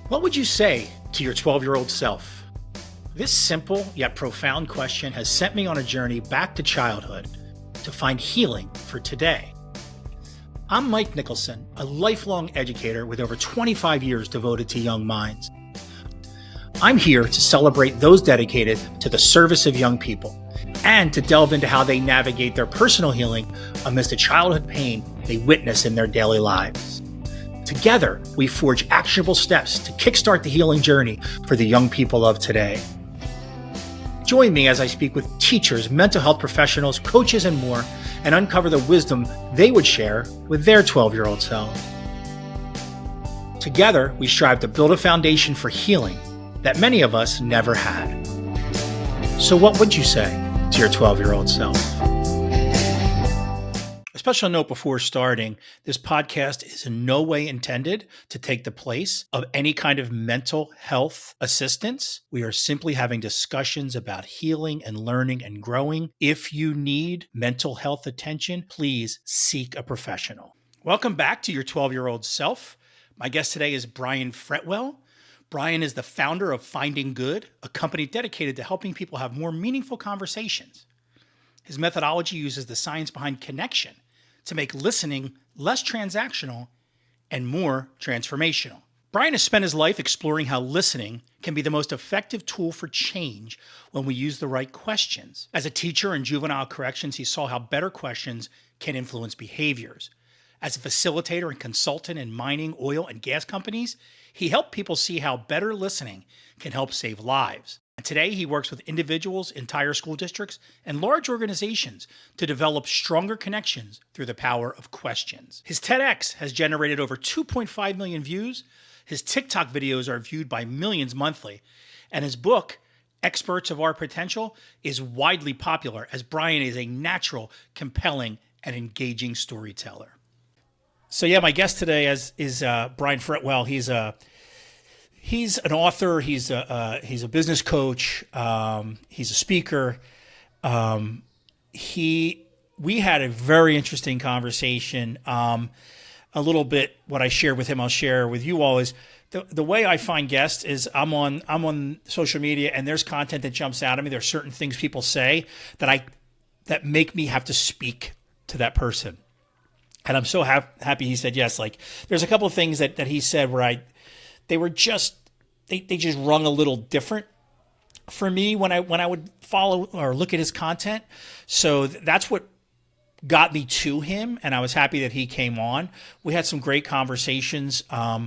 What would you say to your 12-year-old self? This simple yet profound question has sent me on a journey back to childhood to find healing for today. I'm Mike Nicholson, a lifelong educator with over 25 years devoted to young minds. I'm here to celebrate those dedicated to the service of young people and to delve into how they navigate their personal healing amidst the childhood pain they witness in their daily lives. Together, we forge actionable steps to kickstart the healing journey for the young people of today. Join me as I speak with teachers, mental health professionals, coaches, and more, and uncover the wisdom they would share with their 12-year-old selves. Together, we strive to build a foundation for healing that many of us never had. So what would you say to your 12-year-old self? A special note before starting, this podcast is in no way intended to take the place of any kind of mental health assistance. We are simply having discussions about healing and learning and growing. If you need mental health attention, please seek a professional. Welcome back to your 12-year-old self. My guest today is Brian Fretwell. Brian is the founder of Finding Good, a company dedicated to helping people have more meaningful conversations. His methodology uses the science behind connection to make listening less transactional and more transformational. Brian has spent his life exploring how listening can be the most effective tool for change when we use the right questions. As a teacher in juvenile corrections, he saw how better questions can influence behaviors. As a facilitator and consultant in mining, oil, and gas companies, he helped people see how better listening can help save lives. And today, he works with individuals, entire school districts, and large organizations to develop stronger connections through the power of questions. His TEDx has generated over 2.5 million views. His TikTok videos are viewed by millions monthly. And his book, Experts of Our Potential, is widely popular as Brian is a natural, compelling, and engaging storyteller. So my guest today is Brian Fretwell. He's an author. He's a business coach. He's a speaker. We had a very interesting conversation. A little bit what I shared with him, I'll share with you all. Is the way I find guests is I'm on social media and there's content that jumps out at me. There's certain things people say that make me have to speak to that person. And I'm so happy he said yes. Like there's a couple of things that he said where they just rung a little different for me when I would follow or look at his content. So that's what got me to him, and I was happy that he came on. We had some great conversations. With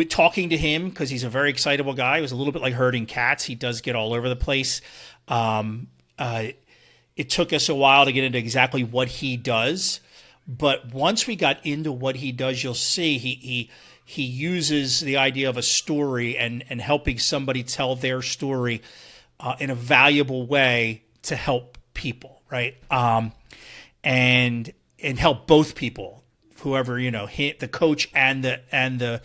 talking to him, because he's a very excitable guy. It was a little bit like herding cats. He does get all over the place. It took us a while to get into exactly what he does, but once we got into what he does, you'll see he uses the idea of a story and helping somebody tell their story in a valuable way to help people, right? And help both people, whoever, the coach and the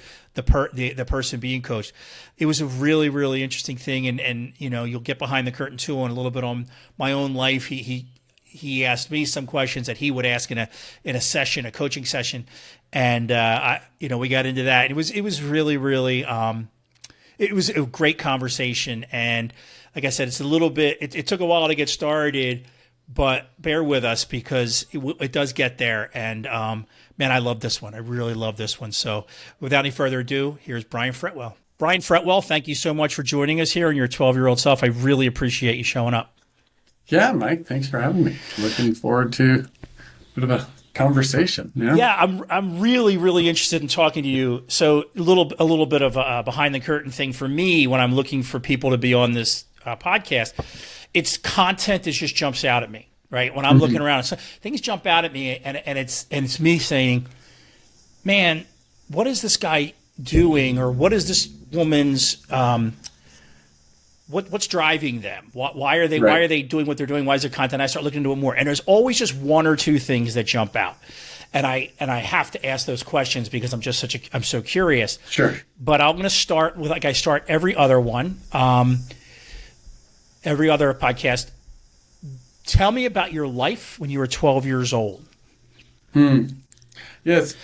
person being coached. It was a really, really interesting thing. And you'll get behind the curtain too on a little bit on my own life. He asked me some questions that he would ask in a session, a coaching session. And, we got into that. It was really, really, it was a great conversation. And like I said, it's a little bit, it took a while to get started, but bear with us because it does get there. And, man, I love this one. I really love this one. So without any further ado, here's Brian Fretwell. Brian Fretwell, thank you so much for joining us here and your 12-year-old self. I really appreciate you showing up. Yeah, Mike, thanks for having me. Looking forward to a bit of a conversation. Yeah, I'm really, really interested in talking to you. So a little bit of a behind the curtain thing for me when I'm looking for people to be on this podcast. It's content that just jumps out at me, right? When I'm looking around, things jump out at me, and it's me saying, "Man, what is this guy doing, or what is this woman's what's driving them? Why are they doing what they're doing? Why is their content?" I start looking into it more, and there's always just one or two things that jump out, and I have to ask those questions because I'm so curious. Sure. But I'm going to start with, like I start every other one, every other podcast. Tell me about your life when you were 12 years old. Yes,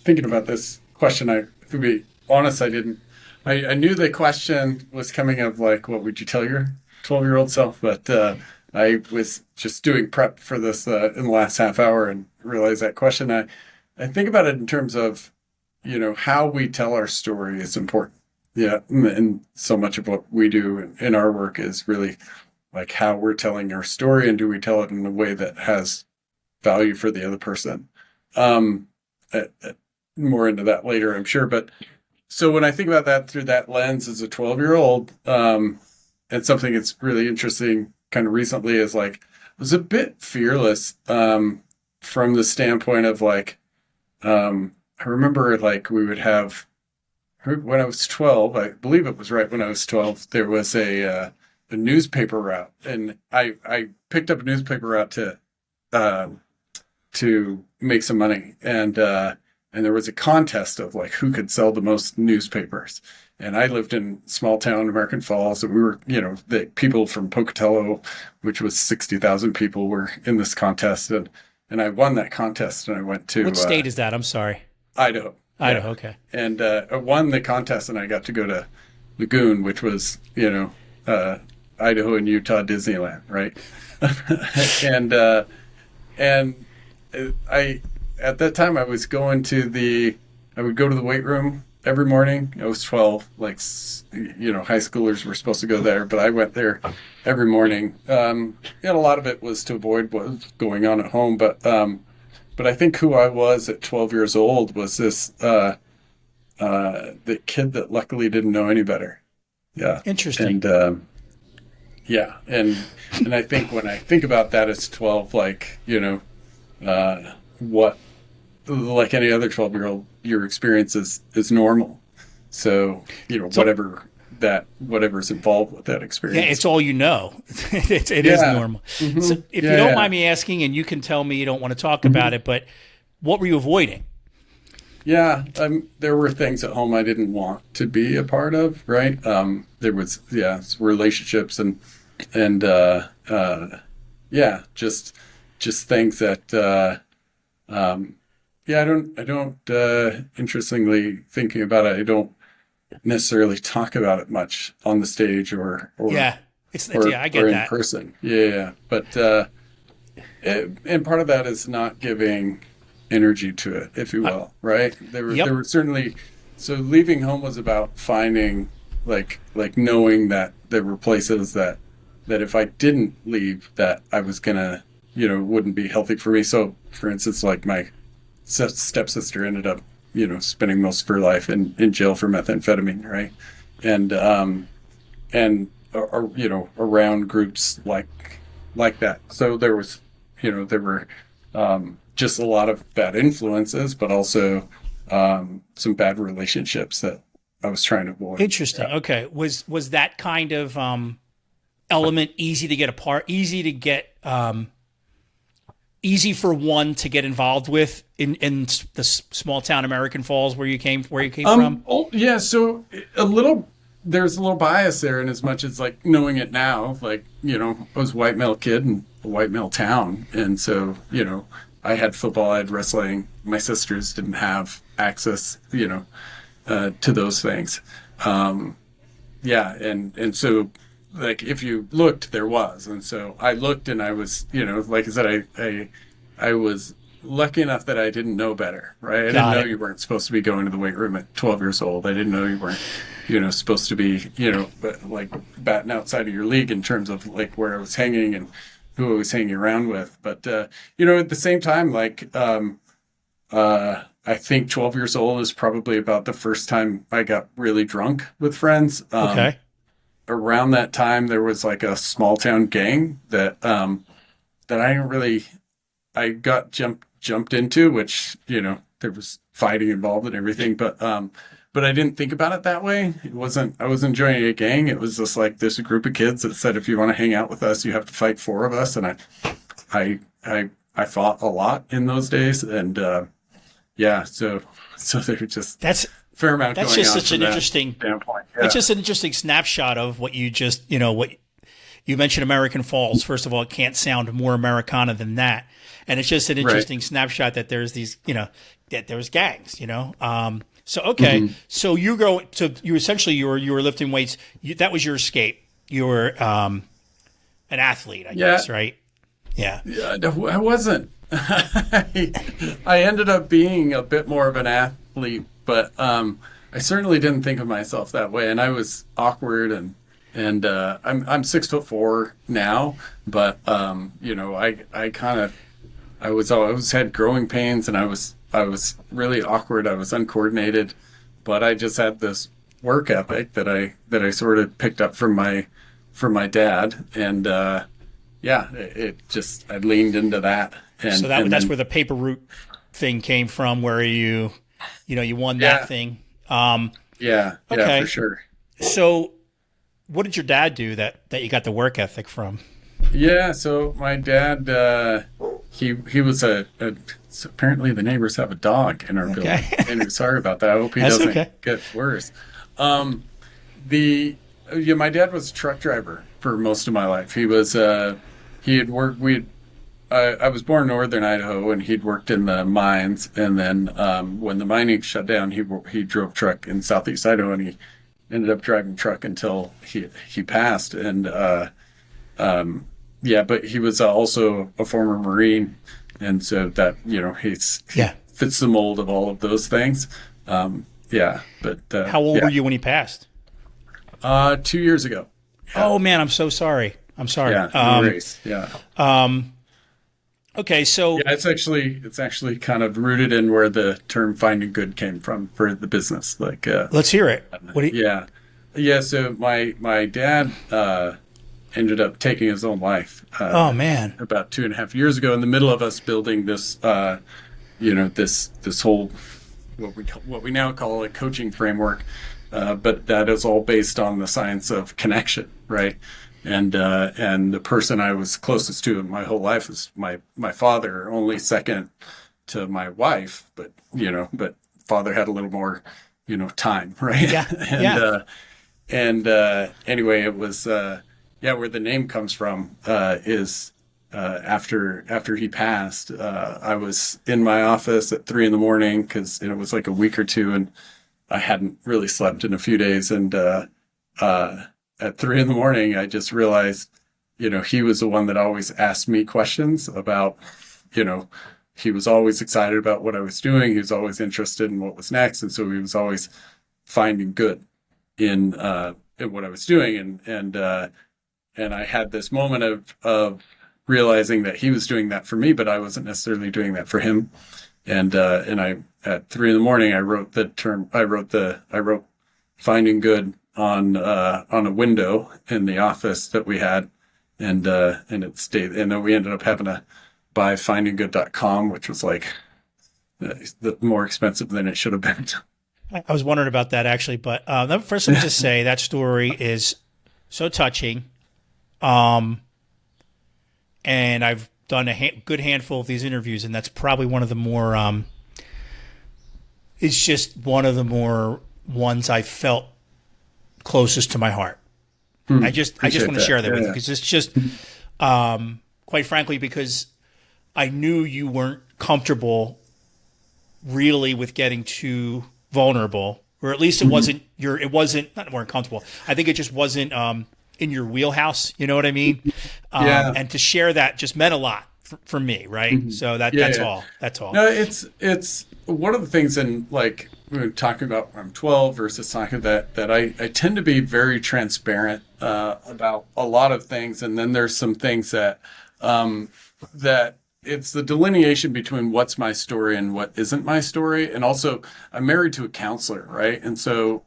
thinking about this question, I to be honest, I didn't. I knew the question was coming of like, what would you tell your 12-year-old self? But I was just doing prep for this in the last half hour and realized that question. I think about it in terms of, how we tell our story is important. Yeah. And so much of what we do in our work is really like how we're telling our story, and do we tell it in a way that has value for the other person? Um, More into that later, I'm sure. But so when I think about that through that lens as a 12-year-old, and something that's really interesting kind of recently is like, I was a bit fearless, from the standpoint of like, I remember like we would have, when I was 12, I believe it was right when I was 12, there was a newspaper route, and I picked up a newspaper route to make some money, and there was a contest of like who could sell the most newspapers. And I lived in small town American Falls, and we were, the people from Pocatello, which was 60,000 people, were in this contest, and I won that contest, and I went to What state is that? I'm sorry. Idaho. Idaho, Yeah. okay. And I won the contest, and I got to go to Lagoon, which was, Idaho and Utah Disneyland, right? And I at that time I was I would go to the weight room every morning. I was 12, like, high schoolers were supposed to go there, but I went there every morning. And a lot of it was to avoid what was going on at home, but I think who I was at 12 years old was this the kid that luckily didn't know any better. Yeah. Interesting. And yeah, and I think when I think about that as 12, like, what, like any other 12-year-old, your experience is normal. So, whatever's involved with that experience. Yeah, it's all you know. It is normal. Mm-hmm. So if you don't mind me asking, and you can tell me you don't want to talk about it, but what were you avoiding? Yeah, there were things at home I didn't want to be a part of, right? There was, relationships and just things that, I don't, interestingly thinking about it, I don't necessarily talk about it much on the stage or I get or in that. person. Yeah. But, and part of that is not giving energy to it, if you will, right? There were certainly, so leaving home was about finding, like knowing that there were places that if I didn't leave, that I was gonna, wouldn't be healthy for me. So for instance, like my stepsister ended up, spending most of her life in jail for methamphetamine, right? And around groups like that. So there was, there were, just a lot of bad influences, but also some bad relationships that I was trying to avoid. Interesting. Yeah. Okay. Was that kind of element easy to get apart, easy for one to get involved with in the small town American Falls where you came from? Oh, yeah. So there's a little bias there, in as much as like knowing it now, like, I was a white male kid in a white male town. And so, I had football, I had wrestling. My sisters didn't have access, to those things. And so, like, if you looked, there was. And so I looked, and I was, like I said, I was lucky enough that I didn't know better, right? I didn't know you weren't supposed to be going to the weight room at 12 years old. I didn't know you weren't, supposed to be, like batting outside of your league in terms of like where I was hanging and who I was hanging around with. But, at the same time, like, I think 12 years old is probably about the first time I got really drunk with friends. Okay. Around that time, there was like a small town gang that I got jumped into, which, there was fighting involved and everything, but I didn't think about it that way. I wasn't joining a gang. It was just like this group of kids that said, if you want to hang out with us, you have to fight four of us. And I fought a lot in those days. And, so they were just, that's fair amount that's going just on such an interesting standpoint. Yeah. That's just an interesting snapshot of what you just, what you mentioned. American Falls. First of all, it can't sound more Americana than that. And it's just an interesting snapshot that there's these, that there's gangs, So so you essentially you were lifting weights. That was your escape. You were an athlete, I Yeah, guess, right? Yeah. yeah, no, I wasn't. I ended up being a bit more of an athlete, but I certainly didn't think of myself that way, and I was awkward and I'm 6'4" now, but I kind of I was always had growing pains, and I was really awkward. I was uncoordinated, but I just had this work ethic that I sort of picked up from my dad, and yeah, it just I leaned into that, So that's where the paper route thing came from, where you won that yeah, thing. yeah, for Okay. sure. So what did your dad do that you got the work ethic from? Yeah, so my dad, he was so apparently the neighbors have a dog in our building. Okay. And sorry about that. I hope he That's doesn't okay. get worse. Um, the yeah, my dad was a truck driver for most of my life. He had worked. I was born in northern Idaho, and he'd worked in the mines. And then when the mining shut down, he drove truck in southeast Idaho, and he ended up driving truck until he passed. And yeah, but he was also a former Marine, and so that he Yeah. fits the mold of all of those things. Yeah, but How old yeah, were you when he passed? 2 years ago. Yeah, Oh man, I'm so sorry. I'm sorry. yeah, no worries. Yeah, Okay, so yeah. It's actually kind of rooted in where the term "finding good" came from for the business. Like, let's hear it. What do you, yeah, yeah. So my dad ended up taking his own life oh man. about 2.5 years ago, in the middle of us building this, this whole what we now call a coaching framework, but that is all based on the science of connection, right? And the person I was closest to in my whole life is my father, only second to my wife, but father had a little more, time, right? Yeah. and Yeah. anyway, it was yeah, where the name comes from is after he passed, I was in my office at 3 in the morning because it was like a week or two, and I hadn't really slept in a few days, and at 3 in the morning, I just realized, he was the one that always asked me questions about, you know, he was always excited about what I was doing. He was always interested in what was next, and so he was always finding good in what I was doing, and I had this moment of realizing that he was doing that for me, but I wasn't necessarily doing that for him. And I at 3 in the morning, I wrote finding good on a window in the office that we had, and it stayed. And then we ended up having to buy findinggood.com, which was like more expensive than it should have been. I was wondering about that actually, but first let me just say that story is so touching. And I've done a good handful of these interviews, and that's probably one of the more. It's just one of the more ones I felt closest to my heart. I just want to that. share that Yeah, with you yeah. because it's just, quite frankly, because I knew you weren't comfortable really with getting too vulnerable, or at least it wasn't it wasn't not weren't comfortable. I think it just wasn't in your wheelhouse. You know what I mean? Yeah. And to share that just meant a lot for me, right? So Yeah, that's yeah. all. That's all. No, it's one of the things in, like, we were talking about when I'm 12 versus talking that I tend to be very transparent about a lot of things, and then there's some things that it's the delineation between what's my story and what isn't my story. And also, I'm married to a counselor, right? And so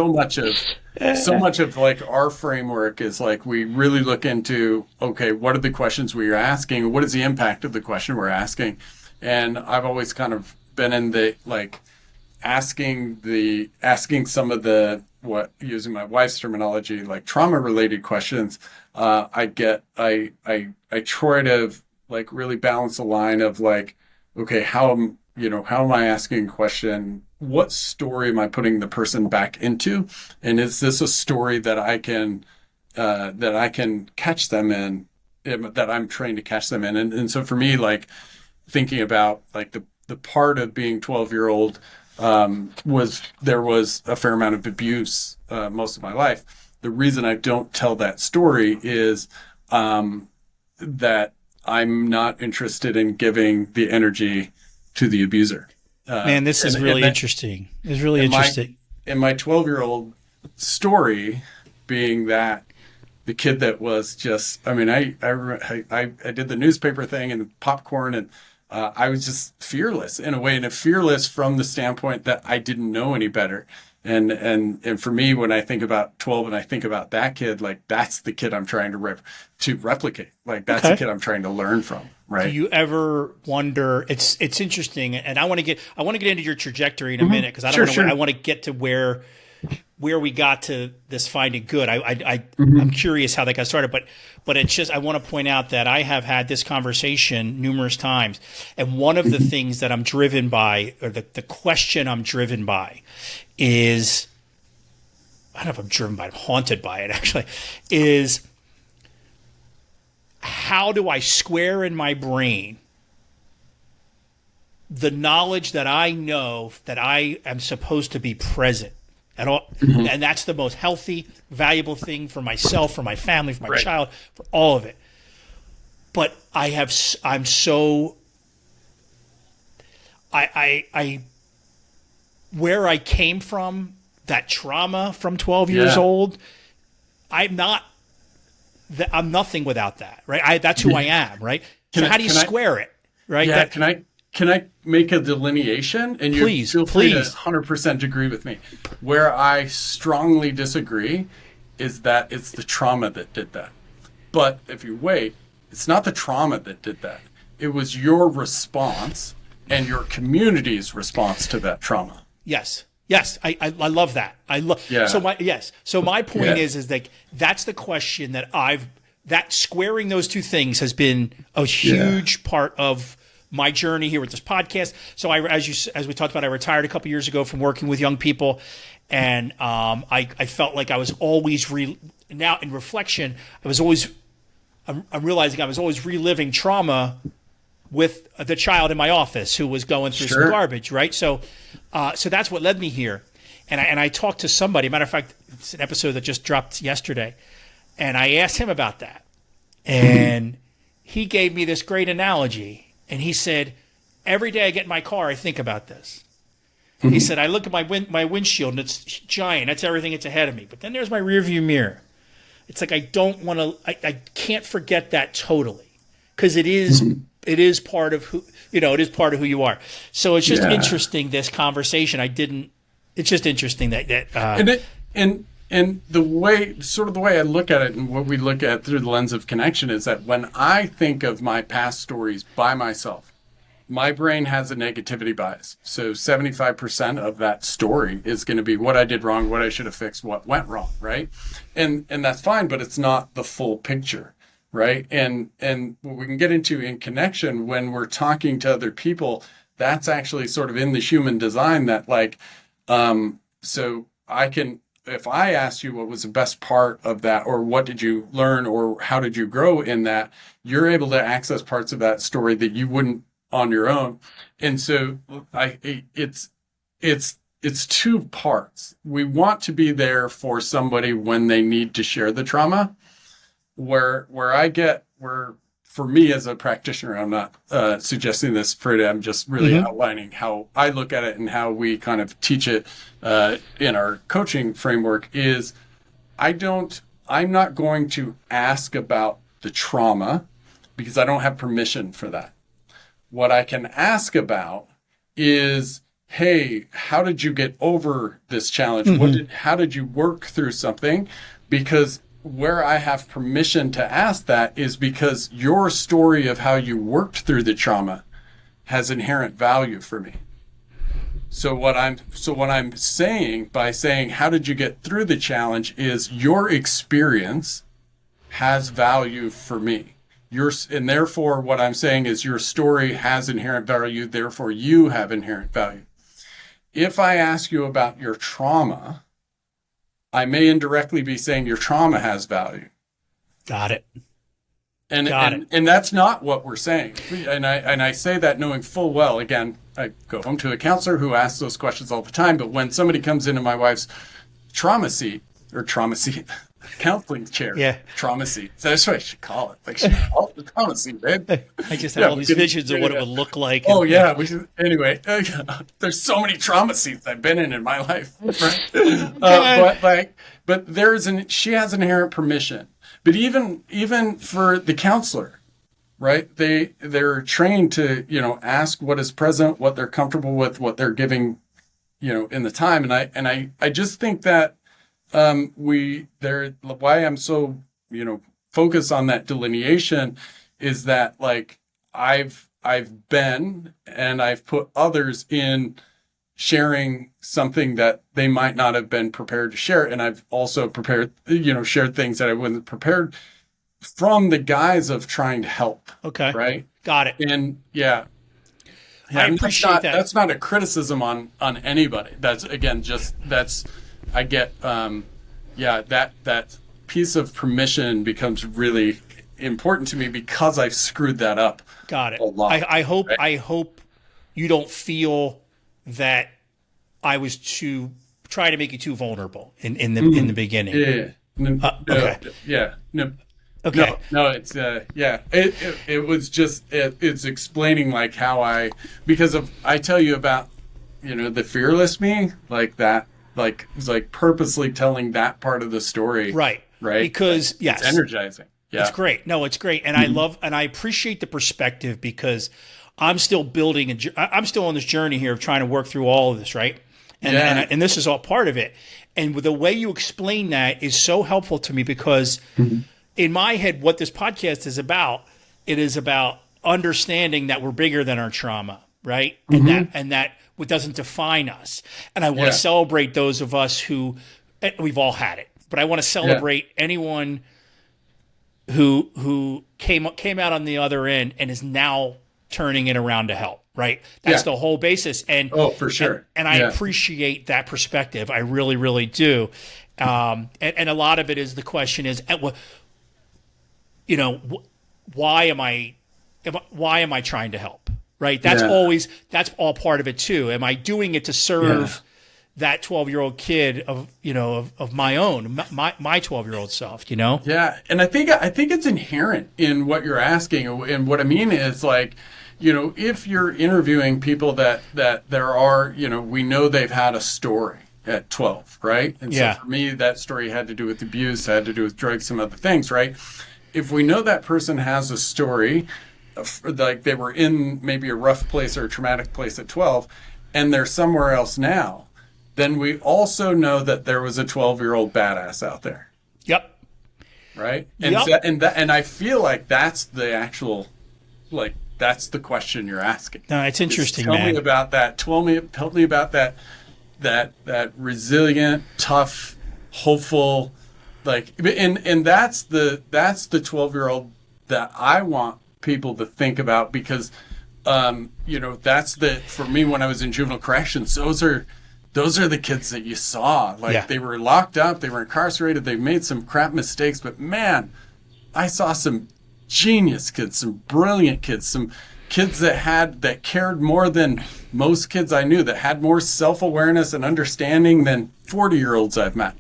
much of like our framework is like, we really look into, okay, what are the questions we are asking? What is the impact of the question we're asking? And I've always kind of been in the, like, asking some of the, what, using my wife's terminology, like trauma related questions. I try to, like, really balance the line of, like, okay, how am I asking a question? What story am I putting the person back into? And is this a story that I can catch them in, that I'm trained to catch them in? And so for me, like, thinking about, like, the part of being 12-year-old there was a fair amount of abuse most of my life. The reason I don't tell that story is that I'm not interested in giving the energy to the abuser. Man, this is really interesting. It's really interesting. And my 12-year-old story being that the kid that was just, I mean, I did the newspaper thing and popcorn, and I was just fearless in a way, and fearless from the standpoint that I didn't know any better. And for me, when I think about 12 and I think about that kid, like that's the kid I'm trying to replicate. Like that's the kid I'm trying to learn from. Right. Do you ever wonder? It's interesting, and I want to get into your trajectory in a minute, because I want to get to where we got to this finding good. I'm curious how that got started, but it's just, I want to point out that I have had this conversation numerous times, and one of the things that I'm driven by, or the question I'm driven by, is, I don't know if I'm driven by it, I'm haunted by it actually, is how do I square in my brain the knowledge that I know that I am supposed to be present at all, and that's the most healthy, valuable thing for myself, for my family, for my child, for all of it. But I'm so, where I came from, that trauma from 12 years old, I'm nothing without that, right? That's who I am, right? So how do you square it, right? Yeah, can I make a delineation? And you feel free to 100% agree with me. Where I strongly disagree is that it's the trauma that did that. But if you wait, it's not the trauma that did that. It was your response and your community's response to that trauma. Yes. I love that. So my point is like, that's the question that squaring those two things has been a huge part of my journey here with this podcast. So as we talked about, I retired a couple years ago from working with young people, and I felt like I was always now in reflection, I'm realizing I was always reliving trauma with the child in my office who was going through some garbage, right? So that's what led me here. And I talked to somebody, matter of fact, it's an episode that just dropped yesterday, and I asked him about that. And he gave me this great analogy. And he said, every day I get in my car, I think about this. He said, I look at my windshield and it's giant. That's everything that's ahead of me. But then there's my rearview mirror. It's like I can't forget that totally, because it is part of who you are. So it's just interesting, this conversation. It's just interesting that And the way I look at it, and what we look at through the lens of connection, is that when I think of my past stories by myself, my brain has a negativity bias. So 75% of that story is going to be what I did wrong, what I should have fixed, what went wrong, right? And that's fine, but it's not the full picture, right? And what we can get into in connection when we're talking to other people, that's actually sort of in the human design that so I can, if I asked you what was the best part of that, or what did you learn, or how did you grow in that, you're able to access parts of that story that you wouldn't on your own. And so it's two parts. We want to be there for somebody when they need to share the trauma. Where for me as a practitioner, I'm not suggesting this, Frida, I'm just really outlining how I look at it and how we kind of teach it in our coaching framework, is I'm not going to ask about the trauma because I don't have permission for that. What I can ask about is, hey, how did you get over this challenge? How did you work through something? Because where I have permission to ask that is because your story of how you worked through the trauma has inherent value for me. So what I'm saying by saying, how did you get through the challenge, is your experience has value for me. And therefore what I'm saying is your story has inherent value, therefore you have inherent value. If I ask you about your trauma, I may indirectly be saying your trauma has value. Got it. And that's not what we're saying. And I say that knowing full well, again, I go home to a counselor who asks those questions all the time. But when somebody comes into my wife's trauma seat, counseling chair. Yeah. Trauma seat. That's what I should call it. Like, she call it the trauma seat, babe. I just have all these visions of what it would look like. Oh, yeah. We should, anyway, there's so many trauma seats I've been in my life. Right? But she has inherent permission. But even for the counselor, right? They're trained to, ask what is present, what they're comfortable with, what they're giving, in the time. And I just think that why I'm so, focused on that delineation is that, like, I've been and I've put others in sharing something that they might not have been prepared to share. And I've also shared things that I wasn't prepared from the guise of trying to help. Okay. Right. Got it. And I appreciate that. That's not a criticism on anybody. That's, again, I get, that piece of permission becomes really important to me because I've screwed that up. Got it. A lot. I hope, right? I hope you don't feel that I was trying to make you too vulnerable in the beginning. Yeah. Okay. Yeah. No. Okay. No, it's it was just it's explaining like how because I tell you about the fearless me, like that, like it's like purposely telling that part of the story, right because like, yes, it's energizing. Yeah, it's great. No, it's great, and I appreciate the perspective because I'm still building I'm still on this journey here of trying to work through all of this, right? And this is all part of it. And the way you explain that is so helpful to me because in my head, what this podcast is about, it is about understanding that we're bigger than our trauma, right? And that what doesn't define us. And I want to celebrate those of us who we've all had it, but I want to celebrate anyone who came out on the other end and is now turning it around to help. Right. That's the whole basis. And for sure. And I appreciate that perspective. I really, really do. And a lot of it is the question is, why am I trying to help? Right. That's all part of it too. Am I doing it to serve that 12-year-old kid of my own, my 12-year-old self, Yeah. And I think it's inherent in what you're asking. And what I mean is like, if you're interviewing people that there are, we know they've had a story at 12, right? And so for me, that story had to do with abuse, had to do with drugs, some other things, right? If we know that person has a story, like they were in maybe a rough place or a traumatic place at 12, and they're somewhere else now, then we also know that there was a 12-year-old badass out there. Yep. Right? And I feel like that's the actual, like, that's the question you're asking. No, it's interesting, Tell me about that. Tell me about that resilient, tough, hopeful, like, and that's the 12-year-old that I want people to think about because, that's for me when I was in juvenile corrections, those are the kids that you saw. Like they were locked up, they were incarcerated, they made some crap mistakes, but man, I saw some genius kids, some brilliant kids, some kids that cared more than most kids I knew, that had more self-awareness and understanding than 40-year-olds I've met.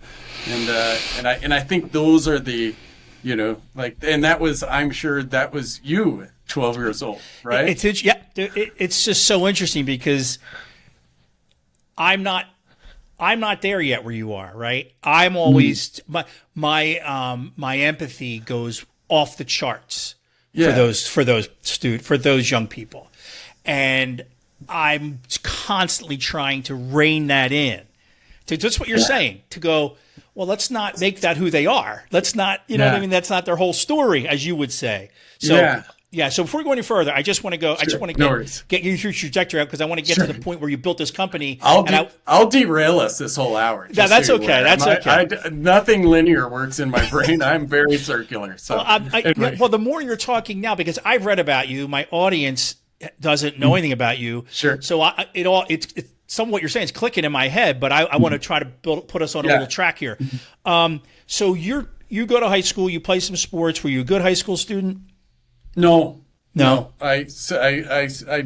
And I think those are the, and that was, I'm sure that was you at 12 years old, right? It's just so interesting because I'm not there yet where you are, right? I'm always my empathy goes off the charts for those young people, and I'm constantly trying to rein that in. To just what you're saying, to go, well, let's not make that who they are. Let's not, what I mean? That's not their whole story, as you would say. So so before we go any further, I just want to go. Sure. I just want to get you through your trajectory because I want to get to the point where you built this company. I'll derail us this whole hour. That's okay. That's okay. Nothing linear works in my brain. I'm very circular. So, well, the more you're talking now, because I've read about you, my audience doesn't know anything about you. Sure. So it's some of what you're saying is clicking in my head, but I want to try to put us on a little track here. So you go to high school, you play some sports. Were you a good high school student? No. I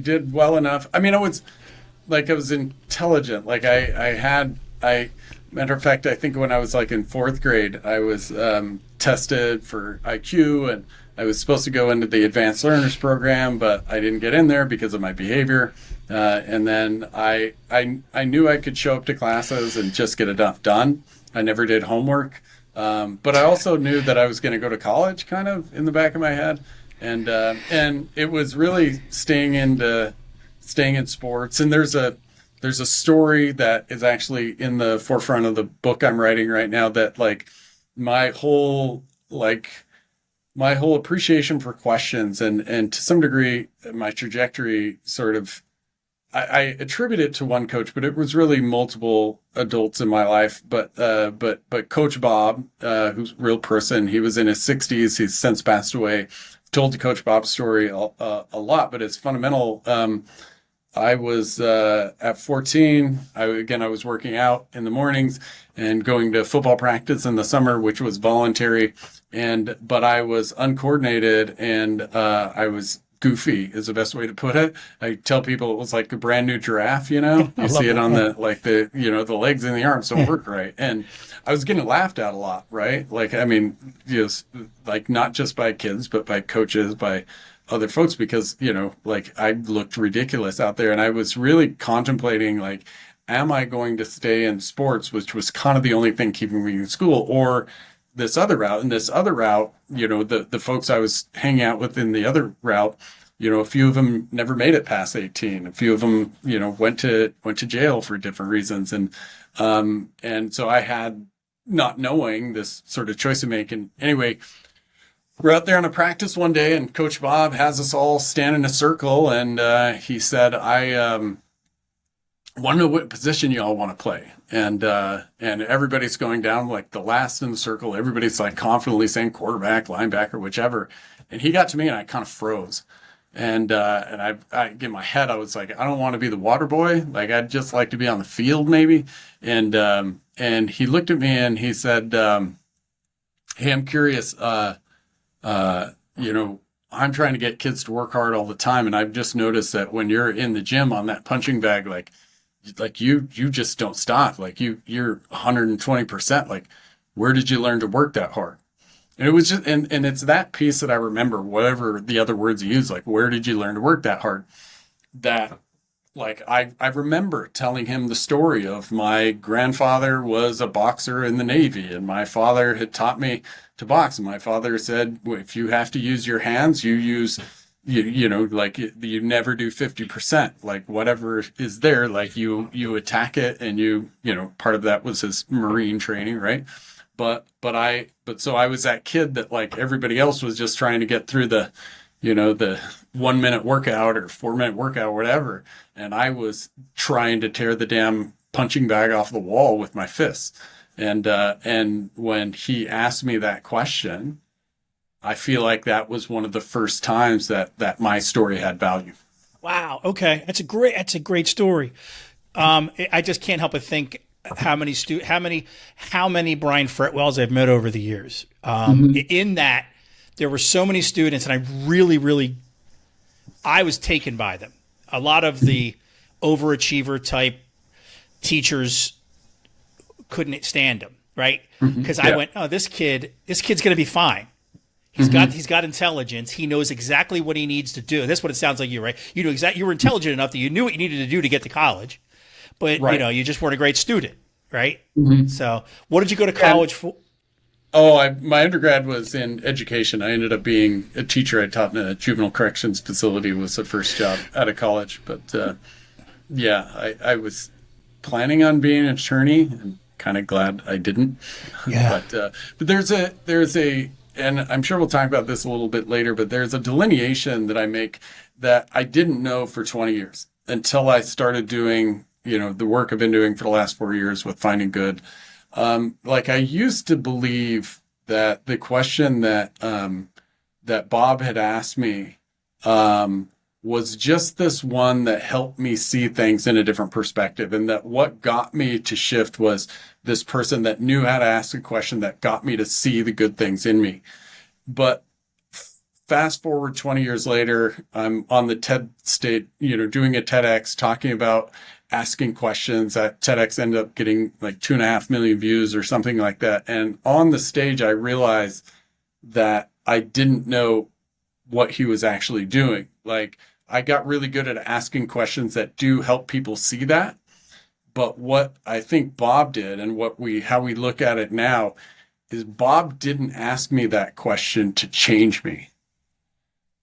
did well enough. I mean, like I was intelligent. Like matter of fact, I think when I was like in fourth grade, I was tested for IQ, and I was supposed to go into the advanced learners program, but I didn't get in there because of my behavior. And then I knew I could show up to classes and just get enough done. I never did homework. But I also knew that I was going to go to college kind of in the back of my head. And it was really staying in sports. And there's a story that is actually in the forefront of the book I'm writing right now, that like my whole like my whole appreciation for questions, and to some degree my trajectory sort of, I attribute it to one coach, but it was really multiple adults in my life. But Coach Bob, who's a real person, he was in his 60s. He's since passed away. Told the Coach Bob story a lot, but it's fundamental. I was at 14. I was working out in the mornings and going to football practice in the summer, which was voluntary. But I was uncoordinated, and I was goofy is the best way to put it. I tell people it was like a brand new giraffe, you know, I you love see it that. on the legs and the arms don't work right. And I was getting laughed at a lot, right? Like, I mean, just like not just by kids, but by coaches, by other folks, because, like I looked ridiculous out there. And I was really contemplating, like, am I going to stay in sports, which was kind of the only thing keeping me in school, or this other route? And this other route, the folks I was hanging out with in the other route, a few of them never made it past 18. A few of them, went to jail for different reasons. And so I had, not knowing, this sort of choice to make. And anyway, we're out there on a practice one day, and Coach Bob has us all stand in a circle, and he said, I want to know what position you all want to play. And everybody's going down like the last in the circle. Everybody's like confidently saying quarterback, linebacker, whichever. And he got to me, and I kind of froze. And I in my head, I was like, I don't want to be the water boy. Like, I'd just like to be on the field maybe. And he looked at me and he said, hey, I'm curious, I'm trying to get kids to work hard all the time. And I've just noticed that when you're in the gym on that punching bag, like you just don't stop. Like you're 120%. Like, where did you learn to work that hard? And it was just, and it's that piece that I remember, whatever the other words you use, like, where did you learn to work that hard? That, like, I remember telling him the story of my grandfather was a boxer in the Navy, and my father had taught me to box. And my father said, "Well, if you have to use your hands, you use, like, you never do 50%, like whatever is there, like you attack it." And part of that was his Marine training, right? But so I was that kid that, like, everybody else was just trying to get through the 1 minute workout or 4 minute workout, or whatever. And I was trying to tear the damn punching bag off the wall with my fists. And when he asked me that question, I feel like that was one of the first times that my story had value. Wow. Okay, that's a great story. I just can't help but think how many Brian Fretwells I've met over the years. In that, there were so many students, and I was taken by them. A lot of the overachiever type teachers couldn't stand him, right? Because I went, oh, this kid's going to be fine. He's got intelligence. He knows exactly what he needs to do. That's what it sounds like you, right? You were intelligent enough that you knew what you needed to do to get to college, but Right. you just weren't a great student, right? So, what did you go to And college for? my undergrad was in education. I ended up being a teacher. I taught in a juvenile corrections facility, was the first job out of college. But I was planning on being an attorney, and kind of glad I didn't. Yeah. But there's a, and I'm sure we'll talk about this a little bit later, but there's a delineation that I make that I didn't know for 20 years until I started doing, the work I've been doing for the last 4 years with Finding Good. Like, I used to believe that the question that Bob had asked me, was just this one that helped me see things in a different perspective. And that what got me to shift was this person that knew how to ask a question that got me to see the good things in me. But fast forward 20 years later, I'm on the TED stage, doing a TEDx talking about asking questions. That TEDx ended up getting like 2.5 million views or something like that. And on the stage, I realized that I didn't know what he was actually doing. Like, I got really good at asking questions that do help people see that. But what I think Bob did, and how we look at it now, is Bob didn't ask me that question to change me.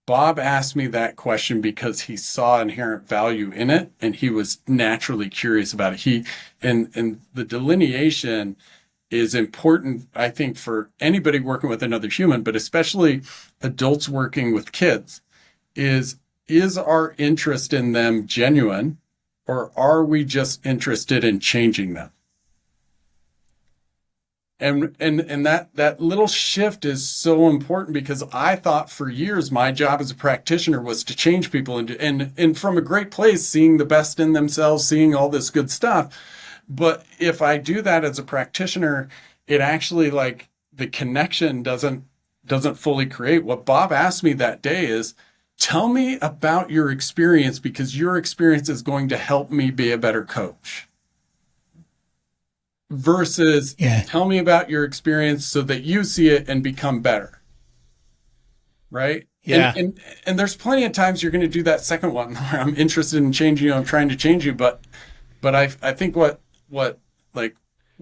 Bob asked me that question because he saw inherent value in it, and he was naturally curious about it. And the delineation is important, I think, for anybody working with another human, but especially adults working with kids, is our interest in them genuine, or are we just interested in changing them? And that little shift is so important, because I thought for years my job as a practitioner was to change people and from a great place, seeing the best in themselves, seeing all this good stuff. But if I do that as a practitioner, it actually, like, the connection doesn't fully create. What Bob asked me that day is, tell me about your experience, because your experience is going to help me be a better coach. Versus, tell me about your experience so that you see it and become better. Right? Yeah. And there's plenty of times you're going to do that second one where I'm interested in changing you, I'm trying to change you, but I think what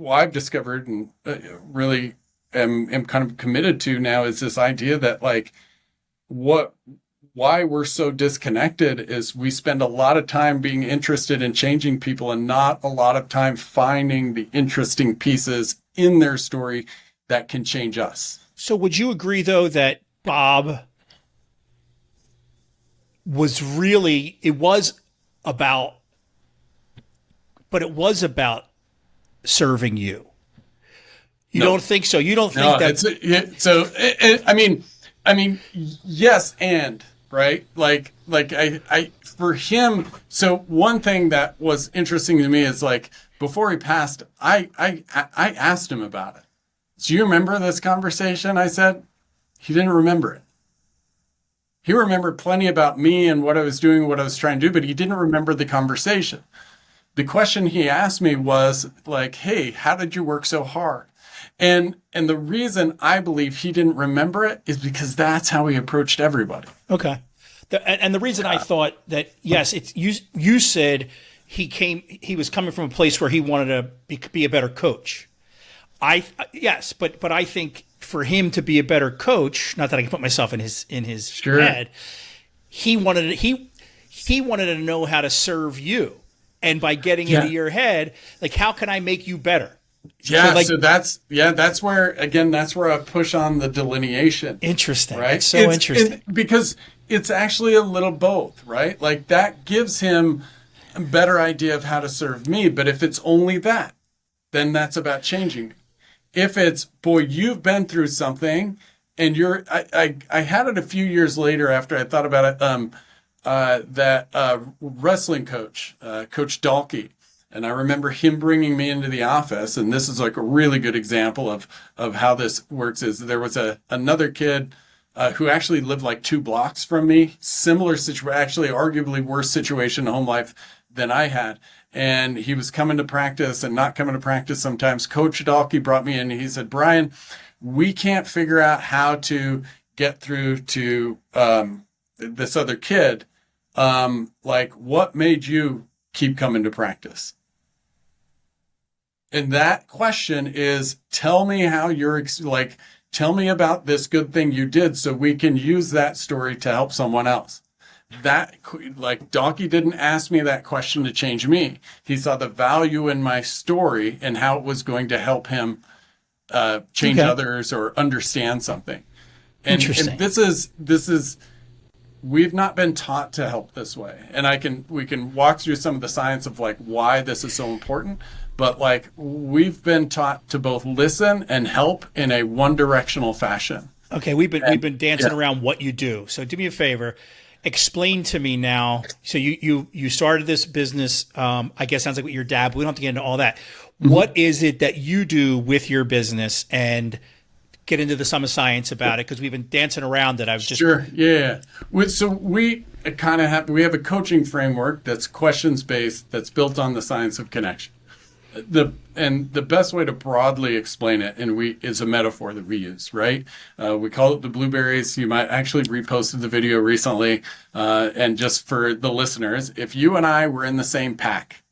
I've discovered and really am kind of committed to now is this idea that, like, why we're so disconnected is we spend a lot of time being interested in changing people and not a lot of time finding the interesting pieces in their story that can change us. So would you agree, though, that Bob was really, it was about serving you? You don't think so? You don't think that? I mean, yes, and right, like I for him. So one thing that was interesting to me is, like, before he passed, I asked him about it. Do you remember this conversation? I said. He didn't remember it. He remembered plenty about me and what I was doing, what I was trying to do, but he didn't remember the conversation. The question he asked me was, like, hey, how did you work so hard? And the reason I believe he didn't remember it is because that's how he approached everybody. Okay. And the reason I thought that, yes, it's you said he was coming from a place where he wanted to be a better coach. Yes, but I think for him to be a better coach, not that I can put myself in his Sure. head, he wanted to know how to serve you. And by getting into your head, like, how can I make you better? Yeah, so that's where I push on the delineation. Interesting. Right? It's so interesting. Because it's actually a little both, right? Like, that gives him a better idea of how to serve me. But if it's only that, then that's about changing me. If it's, boy, you've been through something and I had it a few years later after I thought about it, that wrestling coach, Coach Dalkey. And I remember him bringing me into the office, and this is like a really good example of how this works. Is there was another kid who actually lived like 2 blocks from me, similar situation, actually arguably worse situation in home life than I had. And he was coming to practice and not coming to practice sometimes. Coach Dalkey brought me in and he said, Brian, we can't figure out how to get through to this other kid. Like, what made you keep coming to practice? And that question is, tell me how tell me about this good thing you did so we can use that story to help someone else. That, like, Dalkey didn't ask me that question to change me. He saw the value in my story and how it was going to help him change others or understand something. Interesting. And this is we've not been taught to help this way. And we can walk through some of the science of, like, why this is so important. But, like, we've been taught to both listen and help in a one-directional fashion. Okay, we've been dancing around what you do. So do me a favor, explain to me now. So you started this business. I guess sounds like with your dad. But we don't have to get into all that. Mm-hmm. What is it that you do with your business, and get into the summer science about it because we've been dancing around it. Sure. Yeah. So we have a coaching framework that's questions based, that's built on the science of connection. The best way to broadly explain it, is a metaphor that we use, right? We call it the blueberries. You might actually reposted the video recently. And just for the listeners, if you and I were in the same pack,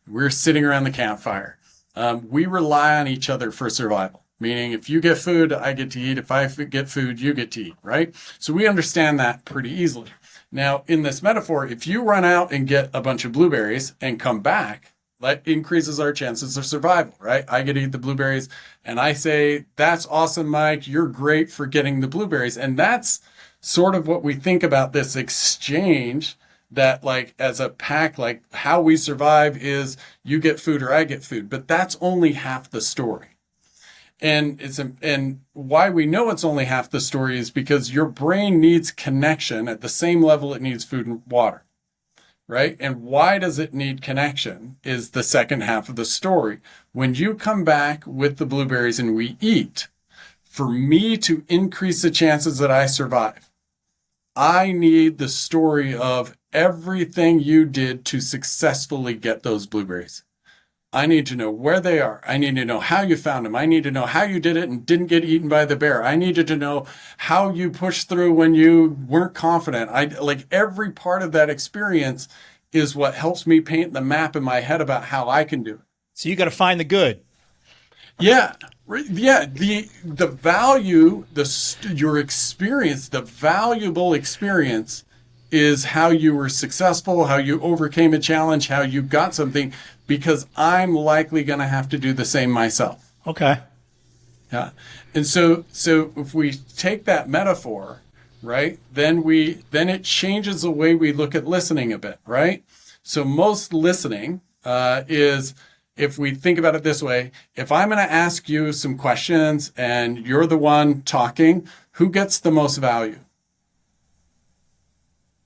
we're sitting around the campfire. We rely on each other for survival. Meaning, if you get food, I get to eat. If I get food, you get to eat, right? So we understand that pretty easily. Now, in this metaphor, if you run out and get a bunch of blueberries and come back, that increases our chances of survival, right? I get to eat the blueberries, and I say, that's awesome, Mike. You're great for getting the blueberries. And that's sort of what we think about this exchange, that like as a pack, like how we survive is you get food or I get food. But that's only half the story. And why we know it's only half the story is because your brain needs connection at the same level it needs food and water, right? And why does it need connection is the second half of the story. When you come back with the blueberries and we eat, for me to increase the chances that I survive, I need the story of everything you did to successfully get those blueberries. I need to know where they are. I need to know how you found them. I need to know how you did it and didn't get eaten by the bear. I needed to know how you pushed through when you weren't confident. Like every part of that experience is what helps me paint the map in my head about how I can do it. So you got to find the good. Yeah. Yeah. The value, your experience, the valuable experience is how you were successful, how you overcame a challenge, how you got something, because I'm likely going to have to do the same myself. Okay. Yeah. And so if we take that metaphor, right, then it changes the way we look at listening a bit, right? So most listening is, if we think about it this way, if I'm going to ask you some questions and you're the one talking, who gets the most value?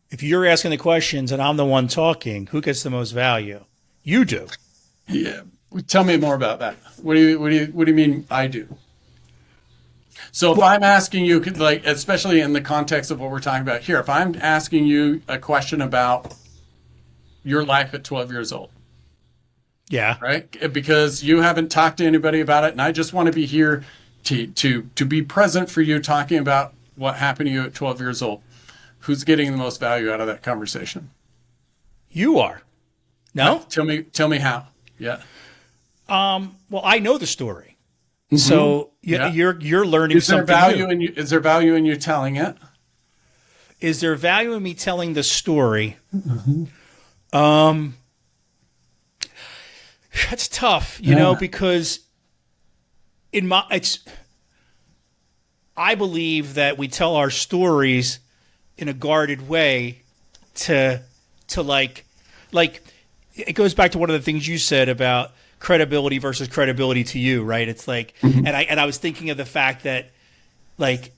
If you're asking the questions and I'm the one talking, who gets the most value? You do. Yeah. Tell me more about that. What do you mean I do? So if I'm asking you, like, especially in the context of what we're talking about here, if I'm asking you a question about your life at 12 years old. Yeah. Right? Because you haven't talked to anybody about it, and I just want to be here to be present for you talking about what happened to you at 12 years old. Who's getting the most value out of that conversation? You are. No? Tell me how. Yeah. Well, I know the story. Mm-hmm. So you're learning something new. Is there value in you telling it? Is there value in me telling the story? Mm-hmm. That's tough, you know, because I believe that we tell our stories in a guarded way to like it goes back to one of the things you said about credibility versus credibility to you, right? It's like, mm-hmm. and I was thinking of the fact that, like,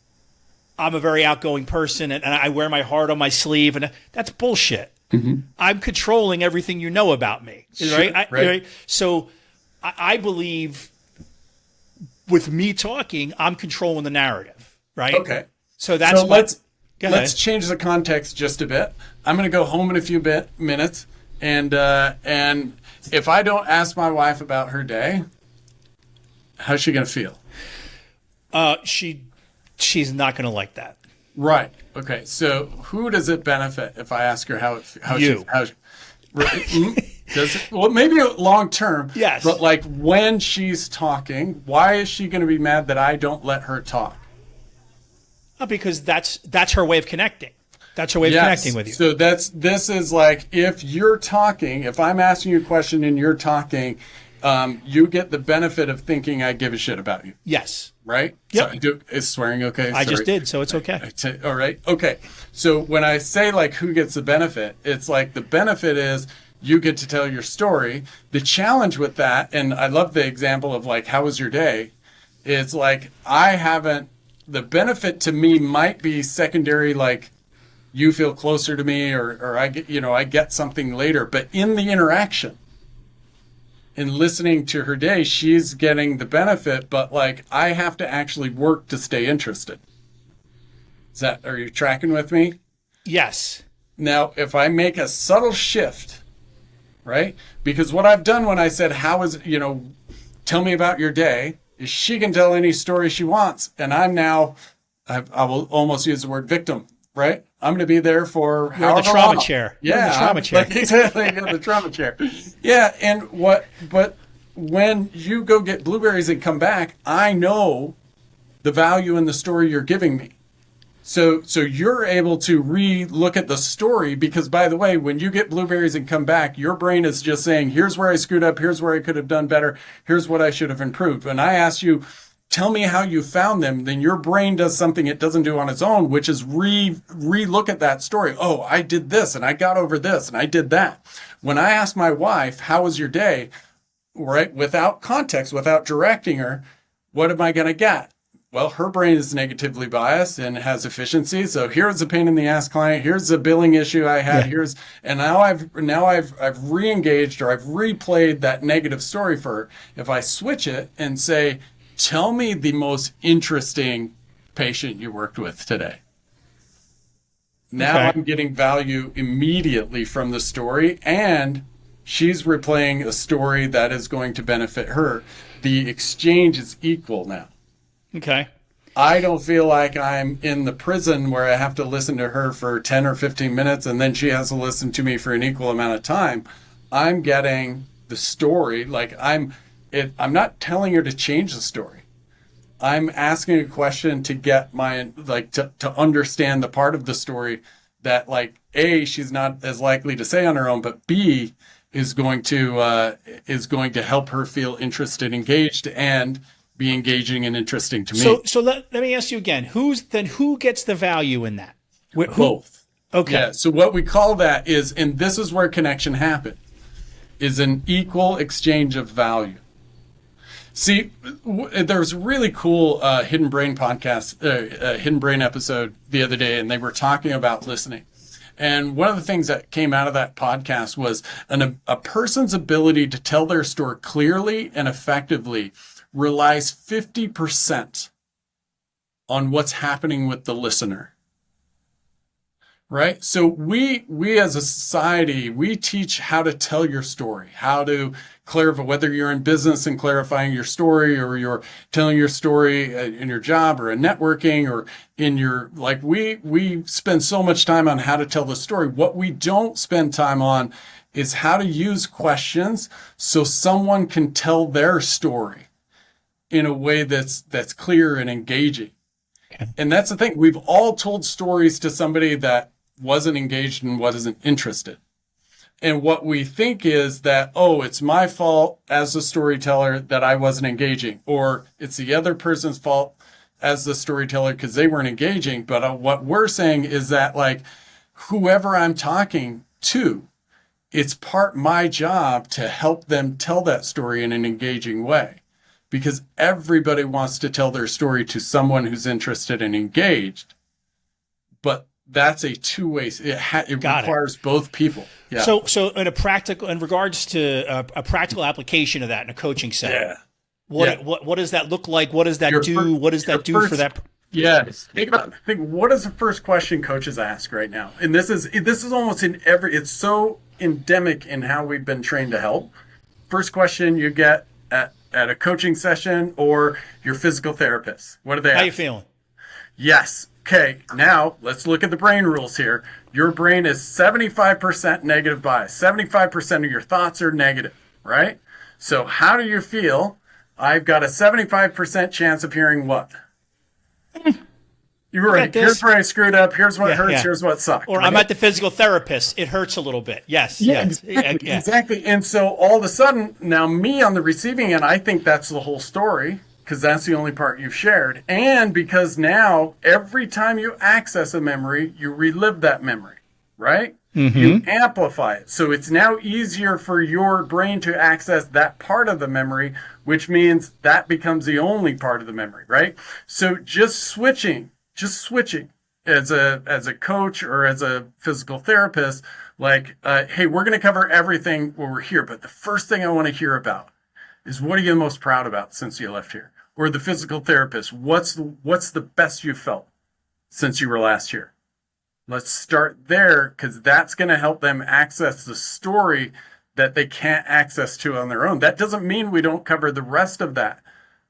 I'm a very outgoing person and I wear my heart on my sleeve, and that's bullshit. Mm-hmm. I'm controlling everything you know about me, right? Sure, right. So I believe with me talking, I'm controlling the narrative, right? Okay. So that's let's change the context just a bit. I'm going to go home in a few minutes, and if I don't ask my wife about her day, how's she going to feel? She's not going to like that. Right. Okay. So who does it benefit if I ask her how you? Does it, well, maybe long term. Yes. But like when she's talking, why is she going to be mad that I don't let her talk? Because that's her way of connecting. That's her way of connecting with you. So this is like, if you're talking, if I'm asking you a question and you're talking, you get the benefit of thinking I give a shit about you. Yes. Right? Yep. So, is swearing okay? I just did, so it's okay. All right. Okay. So when I say like who gets the benefit, it's like the benefit is you get to tell your story. The challenge with that, and I love the example of like, how was your day? It's like, the benefit to me might be secondary, like you feel closer to me or I get something later. But in the interaction, in listening to her day, she's getting the benefit, but like I have to actually work to stay interested. Are you tracking with me? Yes. Now, if I make a subtle shift, right? Because what I've done when I said, tell me about your day, is she can tell any story she wants. And I will almost use the word victim, right? I'm going to be there for You're in the trauma chair. Yeah. You're in the trauma chair. Like, exactly. In the trauma chair. Yeah. But when you go get blueberries and come back, I know the value in the story you're giving me. So you're able to re-look at the story because, by the way, when you get blueberries and come back, your brain is just saying, here's where I screwed up, here's where I could have done better, here's what I should have improved. When I ask you, tell me how you found them, then your brain does something it doesn't do on its own, which is re-look at that story. Oh, I did this, and I got over this, and I did that. When I ask my wife, how was your day, right, without context, without directing her, what am I going to get? Well, her brain is negatively biased and has efficiency. So here's a pain in the ass client. Here's a billing issue I had. Yeah. And now I've re-engaged or I've replayed that negative story for her. If I switch it and say, tell me the most interesting patient you worked with today. Now I'm getting value immediately from the story, and she's replaying a story that is going to benefit her. The exchange is equal now. Okay. I don't feel like I'm in the prison where I have to listen to her for 10 or 15 minutes and then she has to listen to me for an equal amount of time. I'm getting the story. Like I'm not telling her to change the story. I'm asking a question to get to understand the part of the story that like A, she's not as likely to say on her own, but B is going to help her feel interested, engaged, and be engaging and interesting to me. So let me ask you again. Who gets the value in that? Both. Okay. Yeah. So what we call that is, and this is where connection happens, is an equal exchange of value. See, there's a really cool Hidden Brain podcast, Hidden Brain episode the other day, and they were talking about listening. And one of the things that came out of that podcast was a person's ability to tell their story clearly and effectively relies 50% on what's happening with the listener. Right? So we as a society, we teach how to tell your story, how to clarify, whether you're in business and clarifying your story, or you're telling your story in your job or in networking or in your, like we spend so much time on how to tell the story. What we don't spend time on is how to use questions so someone can tell their story in a way that's clear and engaging. Okay. And that's the thing. We've all told stories to somebody that wasn't engaged and wasn't interested. And what we think is that, oh, it's my fault as a storyteller that I wasn't engaging, or it's the other person's fault as the storyteller because they weren't engaging. But what we're saying is that, like, whoever I'm talking to, it's part my job to help them tell that story in an engaging way. Because everybody wants to tell their story to someone who's interested and engaged, but that's a two-way. It requires both people. Yeah. So in regards to a practical application of that in a coaching setting, what does that look like? What does that do? What does that do for that? Yes. Think what is the first question coaches ask right now? And this is almost in it's so endemic in how we've been trained to help. First question you get at a coaching session or your physical therapist. What do they ask? How you feeling? Yes. Okay. Now let's look at the brain rules here. Your brain is 75% negative bias. 75% of your thoughts are negative, right? So how do you feel? I've got a 75% chance of hearing what? You're right. Here's where I screwed up. Here's what hurts. Yeah. Here's what sucked. Or right? I'm at the physical therapist. It hurts a little bit. Yes. Yeah, yes. Exactly. And so all of a sudden, now me on the receiving end, I think that's the whole story because that's the only part you've shared. And because now every time you access a memory, you relive that memory, right? Mm-hmm. You amplify it. So it's now easier for your brain to access that part of the memory, which means that becomes the only part of the memory, right? So just switching as a coach or as a physical therapist, Like, hey, we're going to cover everything when we're here, but the first thing I want to hear about is what are you most proud about since you left here? Or the physical therapist, what's the best you felt since you were last here? Let's start there because that's going to help them access the story that they can't access to on their own. That doesn't mean we don't cover the rest of that,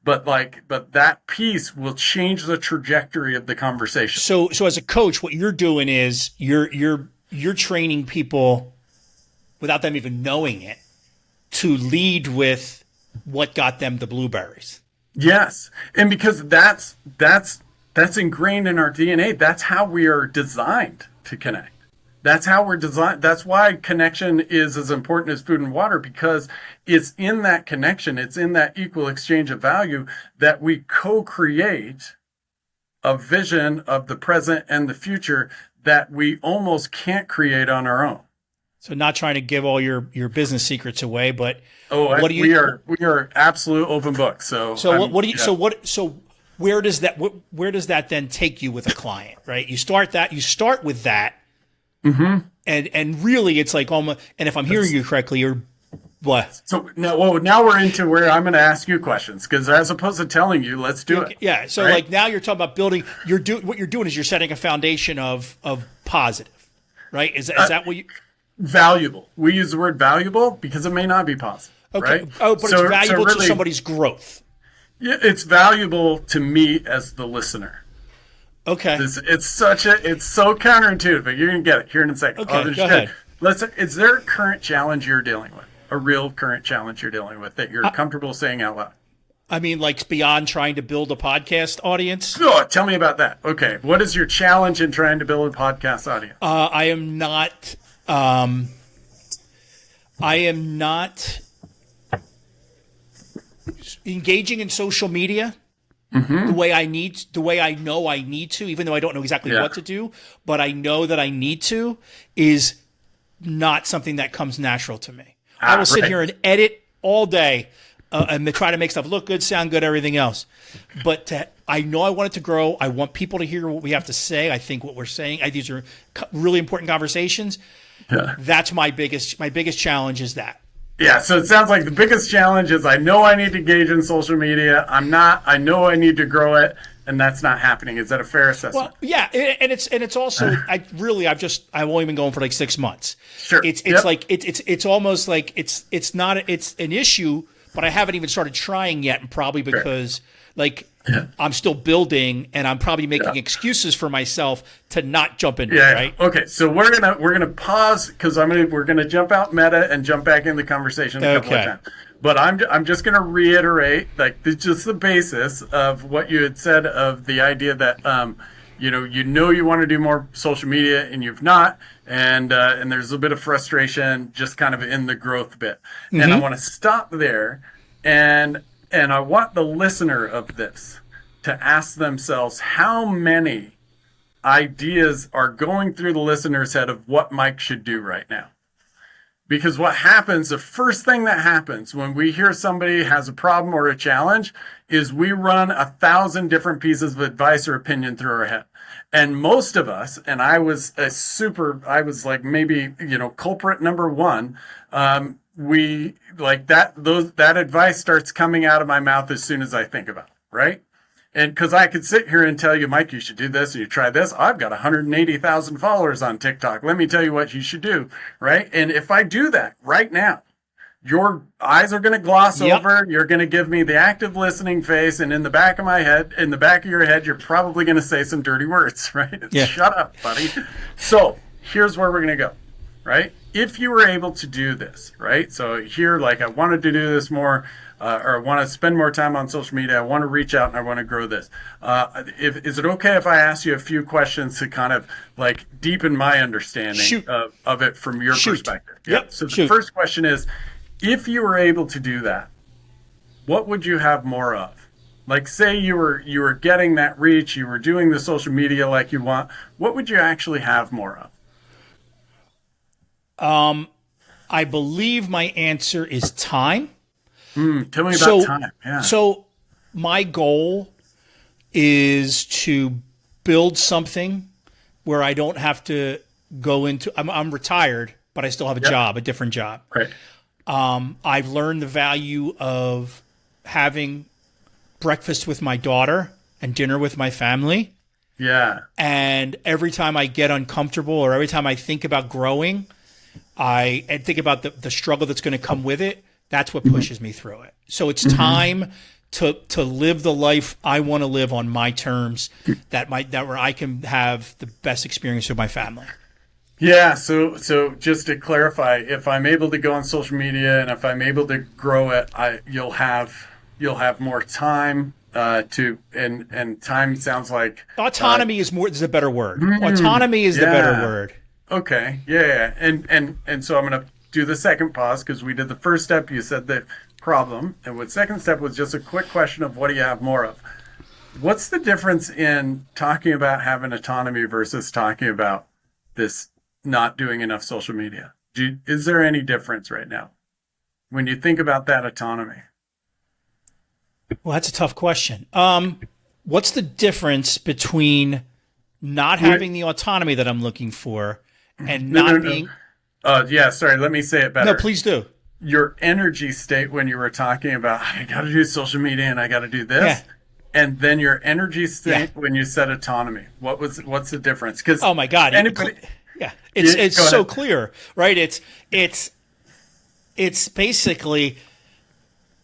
but that piece will change the trajectory of the conversation. So as a coach, what you're doing is you're training people without them even knowing it to lead with what got them the blueberries. Yes, and because that's ingrained in our DNA. That's how we are designed to connect. That's how we're designed. That's why connection is as important as food and water, because it's in that connection, it's in that equal exchange of value that we co-create a vision of the present and the future that we almost can't create on our own. So not trying to give all your business secrets away, but we are absolute open book. So where does that then take you with a client, right? You start with that. Mm-hmm. And really it's like almost, and if I'm hearing you correctly, you're what? So now we're into where I'm going to ask you questions, because as opposed to telling you, let's do it. Yeah. So like now you're talking about building, what you're doing is you're setting a foundation of positive, right? Is that what you? Valuable. We use the word valuable because it may not be positive. Okay. Right? Oh, but it's valuable to somebody's growth. Yeah, it's valuable to me as the listener. Okay. It's so counterintuitive, but you're gonna get it here in a second. Okay, go ahead. Is there a current challenge you're dealing with? A real current challenge you're dealing with that you're comfortable saying out loud? I mean, like beyond trying to build a podcast audience. Oh, tell me about that. Okay, what is your challenge in trying to build a podcast audience? I am not engaging in social media the way I know I need to, even though I don't know exactly what to do, but I know that I need to, is not something that comes natural to me. I will sit here and edit all day and try to make stuff look good, sound good, everything else. But I know I want it to grow. I want people to hear what we have to say. I think what we're saying, these are really important conversations. Yeah. That's my biggest challenge is that. Yeah, so it sounds like the biggest challenge is I know I need to engage in social media. I know I need to grow it, and that's not happening. Is that a fair assessment? Well, yeah, and it's also I've only been going for like 6 months. Sure. It's almost like it's an issue, but I haven't even started trying yet, and probably because I'm still building, and I'm probably making excuses for myself to not jump into it, right? Okay, so we're gonna pause because we're gonna jump out meta and jump back in the conversation a couple of times. But I'm just gonna reiterate just the basis of what you had said of the idea that you want to do more social media and you've not, and there's a bit of frustration just kind of in the growth bit, and I want to stop there and I want the listener of this to ask themselves how many ideas are going through the listener's head of what Mike should do right now. Because what happens, the first thing that happens when we hear somebody has a problem or a challenge is we run 1,000 different pieces of advice or opinion through our head. And most of us, and I was like maybe, culprit number one, we like that advice starts coming out of my mouth as soon as I think about it, right? And because I could sit here and tell you, Mike, you should do this and you try this. I've got 180,000 followers on TikTok. Let me tell you what you should do, right? And if I do that right now, your eyes are going to gloss over. You're going to give me the active listening face, and in the back of your head, you're probably going to say some dirty words, right? Yeah. Shut up, buddy. So here's where we're going to go, right? If you were able to do this, right? So here, I wanted to do this more, or I want to spend more time on social media. I want to reach out and I want to grow this. Is it okay if I ask you a few questions to kind of deepen my understanding of it from your perspective? Yep. So the first question is, if you were able to do that, what would you have more of? Say you were getting that reach, you were doing the social media like you want. What would you actually have more of? I believe my answer is time. Tell me about time. Yeah. So my goal is to build something where I don't have to go into, I'm retired, but I still have a job, a different job. Right. I've learned the value of having breakfast with my daughter and dinner with my family. Yeah. And every time I get uncomfortable or every time I think about growing, I think about the struggle that's going to come with it. That's what pushes me through it. So it's time to live the life I want to live on my terms, that where I can have the best experience with my family. Yeah, so just to clarify, if I'm able to go on social media and if I'm able to grow it, you'll have more time and time sounds like autonomy is a better word. Autonomy is the better word. Okay. Yeah. And so I'm going to do the second pause because we did the first step. You said the problem, and the second step was just a quick question of what do you have more of? What's the difference in talking about having autonomy versus talking about this not doing enough social media? Is there any difference right now when you think about that autonomy? Well, that's a tough question. What's the difference between not having the autonomy that I'm looking for and not being... Yeah, sorry, let me say it better. No, please do. Your energy state when you were talking about, I got to do social media and I got to do this. Yeah. And then your energy state when you said autonomy. What's the difference? Because oh my God. It's so clear, right? It's basically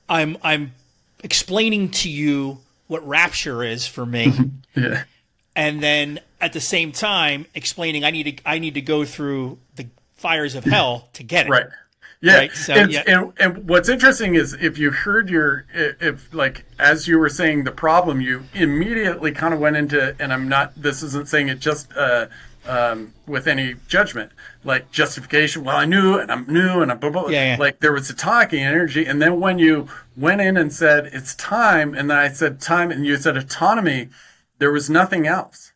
I'm explaining to you what rapture is for me. Yeah. And then at the same time explaining I need to go through the fires of hell to get it. Right. Yeah. Right? So, and what's interesting is if you heard as you were saying the problem, you immediately kind of went into, and this isn't saying it just with any judgment, like justification. Well, I knew and I'm new and I'm blah, blah, blah. Yeah. Like there was a talking energy. And then when you went in and said, it's time. And then I said time and you said autonomy, there was nothing else.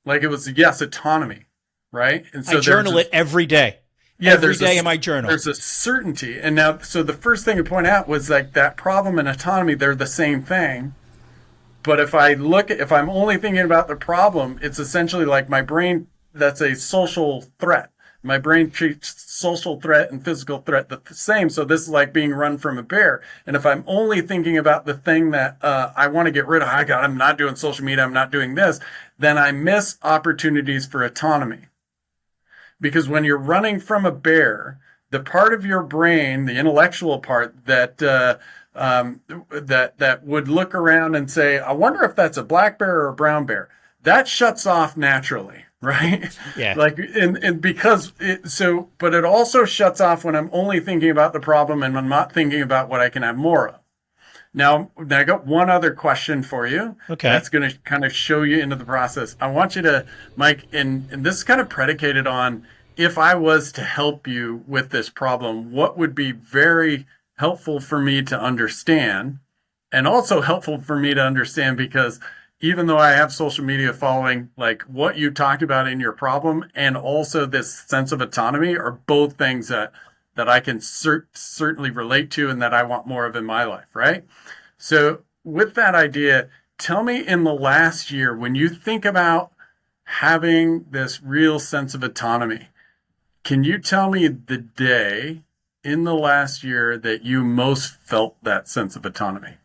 Like it was, yes, autonomy. Right. And so I journal it every day. Yeah, every day in my journal. There's a certainty. And now, so the first thing to point out was like that problem and autonomy, they're the same thing. But if I'm only thinking about the problem, it's essentially like my brain, that's a social threat. My brain treats social threat and physical threat the same. So this is like being run from a bear. And if I'm only thinking about the thing that I want to get rid of, I'm not doing social media, I'm not doing this, then I miss opportunities for autonomy. Because when you're running from a bear, the part of your brain, the intellectual part that that would look around and say, I wonder if that's a black bear or a brown bear, that shuts off naturally, right? Yeah. Like, and because but it also shuts off when I'm only thinking about the problem and I'm not thinking about what I can have more of. Now I got one other question for you. Okay. That's going to kind of show you into the process. I want you to, Mike, and this is kind of predicated on if I was to help you with this problem, what would be very helpful for me to understand, and also helpful for me to understand because even though I have social media following, like what you talked about in your problem and also this sense of autonomy are both things that I can certainly relate to and that I want more of in my life, right? So with that idea, tell me in the last year, when you think about having this real sense of autonomy, can you tell me the day in the last year that you most felt that sense of autonomy?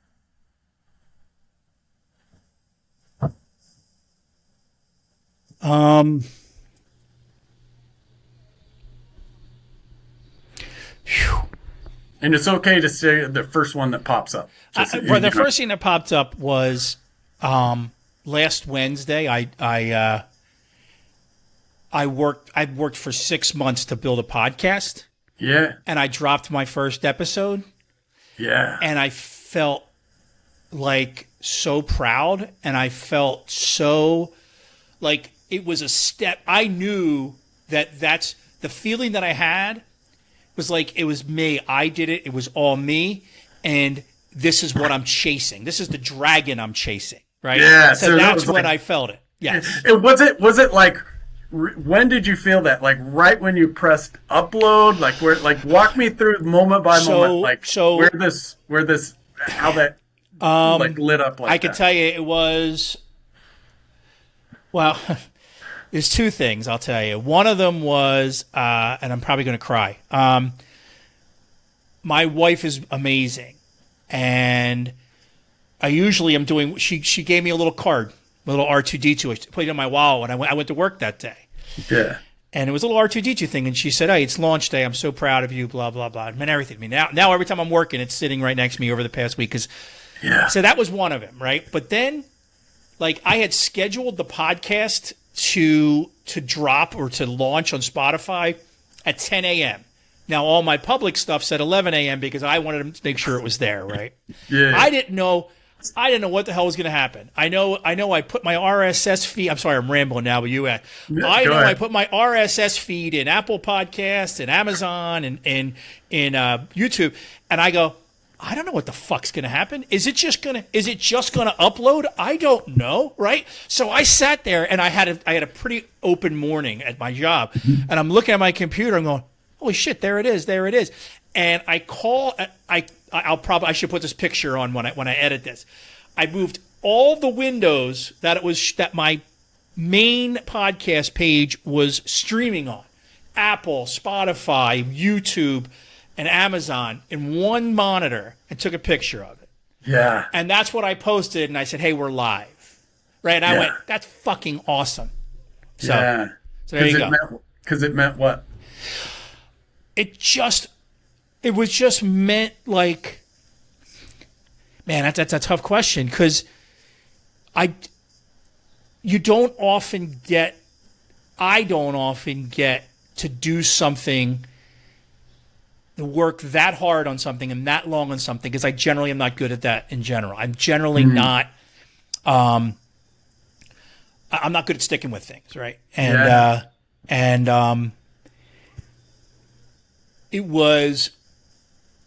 And it's okay to say the first one that pops up. The first thing that popped up was last Wednesday. I'd worked for 6 months to build a podcast. Yeah. And I dropped my first episode. Yeah. And I felt like so proud, and I felt so like it was a step. I knew that's the feeling that I had was like it was me. I did it. It was all me, and this is what I'm chasing. This is the dragon I'm chasing, right? Yeah. So that's when I felt it. Yes. Was it like? When did you feel that? Like right when you pressed upload? Like where? Like walk me through moment by moment. Like where this how that like lit up like that. I could tell you it was. Well, There's two things I'll tell you. One of them was, and I'm probably going to cry. My wife is amazing, and I usually am doing. She gave me a little card, a little R2D2. I put it in my wallet when I went to work that day. Yeah. And it was a little R2D2 thing, and she said, "Hey, it's launch day. I'm so proud of you." Blah blah blah. It meant everything to me. Now every time I'm working, it's sitting right next to me over the past week. So that was one of them, right? But then, like, I had scheduled the podcast to drop or to launch on Spotify at 10 a.m. Now all my public stuff said 11 a.m. because I wanted to make sure it was there, right? Yeah. I didn't know what the hell was going to happen. I know I put my RSS feed. I'm sorry, I'm rambling now, but I put my RSS feed in Apple Podcasts and Amazon and in YouTube, and I go, I don't know what the fuck's going to happen. Is it just going to upload? I don't know, right? So I sat there and I had a pretty open morning at my job, and I'm looking at my computer and going, holy shit, there it is. And I should put this picture on when I edit this. I moved all the windows that my main podcast page was streaming on. Apple, Spotify, YouTube, and Amazon in one monitor and took a picture of it. Yeah. And that's what I posted, and I said, hey, we're live. Right? And I went, that's fucking awesome. So there you go. Because it meant what? It was just meant like, man, that's a tough question because I don't often get to do something, to work that hard on something and that long on something because I generally am not good at that in general. I'm generally not, I'm not good at sticking with things, right? It was,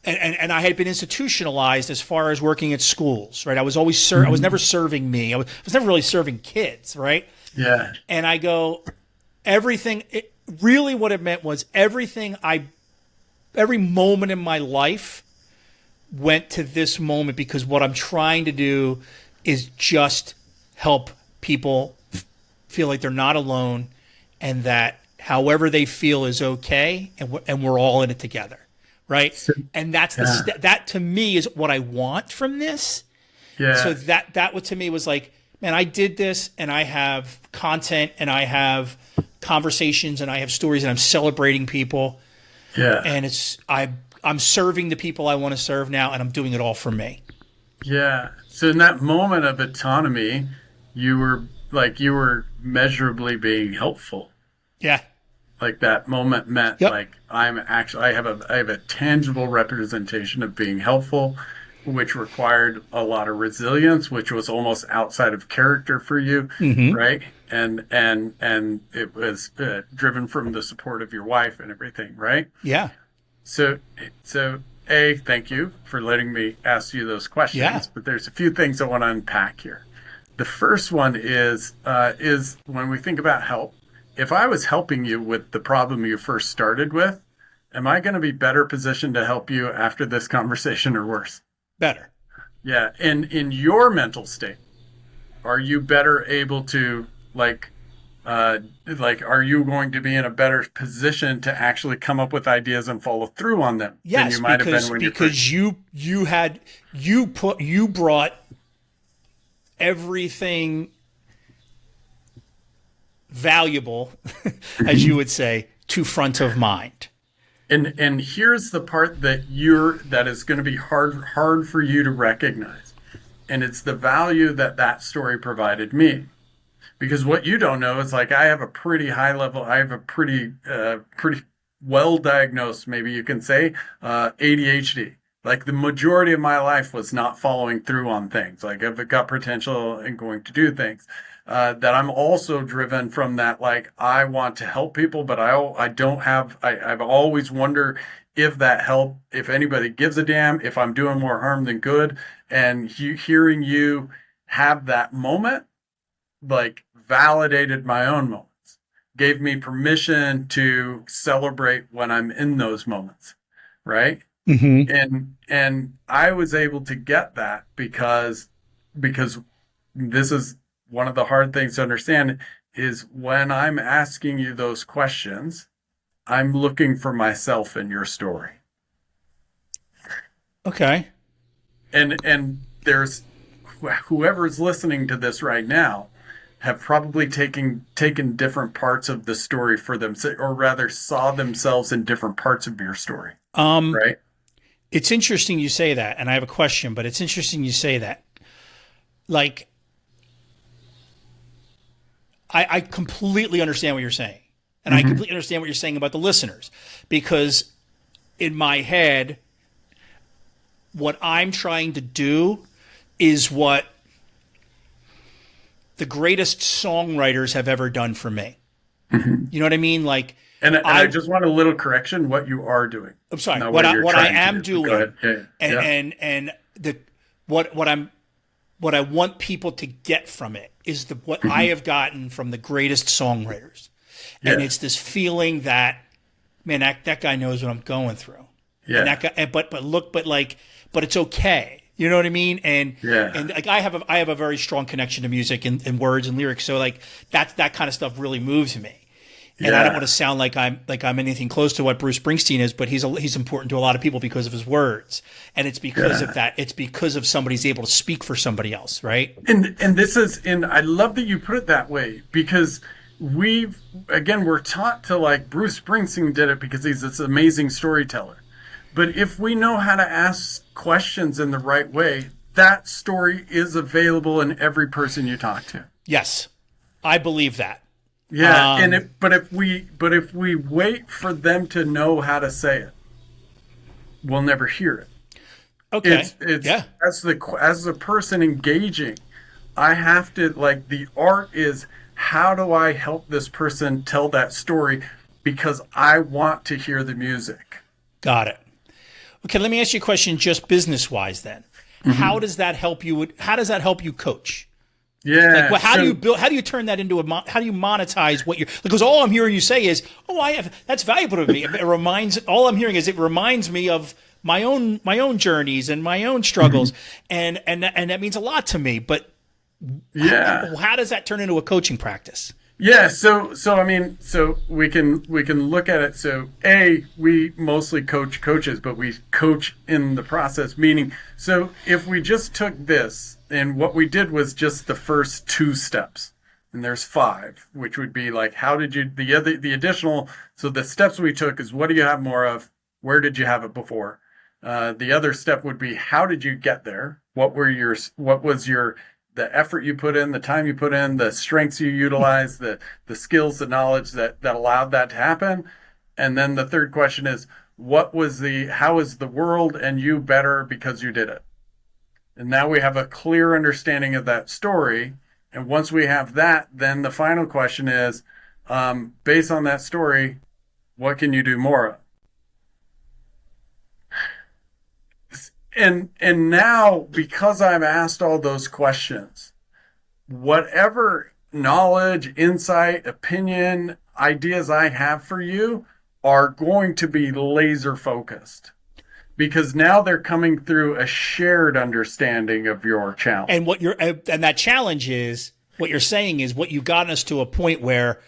and I had been institutionalized as far as working at schools, right? I was always I was never serving me. I was never really serving kids, right? Yeah. And I go, really what it meant was every moment in my life went to this moment because what I'm trying to do is just help people feel like they're not alone and that however they feel is okay, and we're all in it together, right? And that's that to me is what I want from this. Yeah. So that what to me was like, man, I did this, and I have content, and I have conversations, and I have stories, and I'm celebrating people. Yeah. And I'm serving the people I want to serve now, and I'm doing it all for me. Yeah. So in that moment of autonomy, you were measurably being helpful. Yeah. Like that moment meant like I have a tangible representation of being helpful, which required a lot of resilience, which was almost outside of character for you, right? And it was driven from the support of your wife and everything, right? Yeah. So thank you for letting me ask you those questions. Yeah. But there's a few things I want to unpack here. The first one is when we think about help. If I was helping you with the problem you first started with, am I going to be better positioned to help you after this conversation or worse? Better. Yeah. And in your mental state, are you better able to are you going to be in a better position to actually come up with ideas and follow through on them? Yes, than you might have been when because you brought everything valuable, as you would say, to front of mind. And here's the part that is going to be hard for you to recognize. And it's the value that story provided me. Because what you don't know is I have a pretty high level, I have a pretty well diagnosed, maybe you can say, ADHD. Like the majority of my life was not following through on things. Like I've got potential and going to do things. That I'm also driven from that, I want to help people, but I've always wondered if that help, if anybody gives a damn, if I'm doing more harm than good. And hearing you have that moment, validated my own moments, gave me permission to celebrate when I'm in those moments. Right. Mm-hmm. And I was able to get that because this is one of the hard things to understand is when I'm asking you those questions, I'm looking for myself in your story. Okay. And there's whoever's listening to this right now have probably taken different parts of the story for them, or rather saw themselves in different parts of your story, right? It's interesting you say that, and I have a question, but it's interesting you say that. Like, I completely understand what you're saying. And I completely understand what you're saying about the listeners. Because in my head, what I'm trying to do is what the greatest songwriters have ever done for me. You know what I mean? Like, And I just want a little correction. What you are doing. I'm sorry. Not What you're I trying to am do. Go doing, ahead. Yeah. and the what I want people to get from it is what I have gotten from the greatest songwriters, and Yeah. it's this feeling that, man, that guy knows what I'm going through, Yeah. and that guy, but it's okay. You know what I mean? And Yeah. and like I have a very strong connection to music and words and lyrics, so like that kind of stuff really moves me. And I don't want to sound like I'm anything close to what Bruce Springsteen is, but he's important to a lot of people because of his words, and it's because of that. It's because of somebody's able to speak for somebody else, right? And I love that you put it that way, because we're taught to, like, Bruce Springsteen did it because he's this amazing storyteller. But if we know how to ask questions in the right way, that story is available in every person you talk to. Yes, I believe that. Yeah, but if we wait for them to know how to say it, we'll never hear it. Okay. It's yeah. as the person engaging, I have to, like, the art is, how do I help this person tell that story, because I want to hear the music. Got it. Okay, let me ask you a question, just business wise. Then, how does that help you? How does that help you coach? Yeah. Like, well, how do you turn that into how do you monetize what you're, because all I'm hearing you say is, that's valuable to me. All I'm hearing is it reminds me of my own journeys and my own struggles. And that means a lot to me. But how does that turn into a coaching practice? Yeah, so I mean, so we can look at it. So we mostly coach coaches, but we coach in the process. Meaning, so if we just took this and what we did was just the first 2 steps, and there's 5, which would be like, how did you the additional. So the steps we took is, what do you have more of? Where did you have it before? The other step would be, how did you get there? What was the effort you put in, the time you put in, the strengths you utilized, the skills, the knowledge that allowed that to happen. And then the third question is, how is the world and you better because you did it? And now we have a clear understanding of that story. And once we have that, then the final question is, based on that story, what can you do more of? And now, because I've asked all those questions, whatever knowledge, insight, opinion, ideas I have for you are going to be laser focused, because now they're coming through a shared understanding of your challenge. And that challenge is, what you're saying is, what you've gotten us to a point where,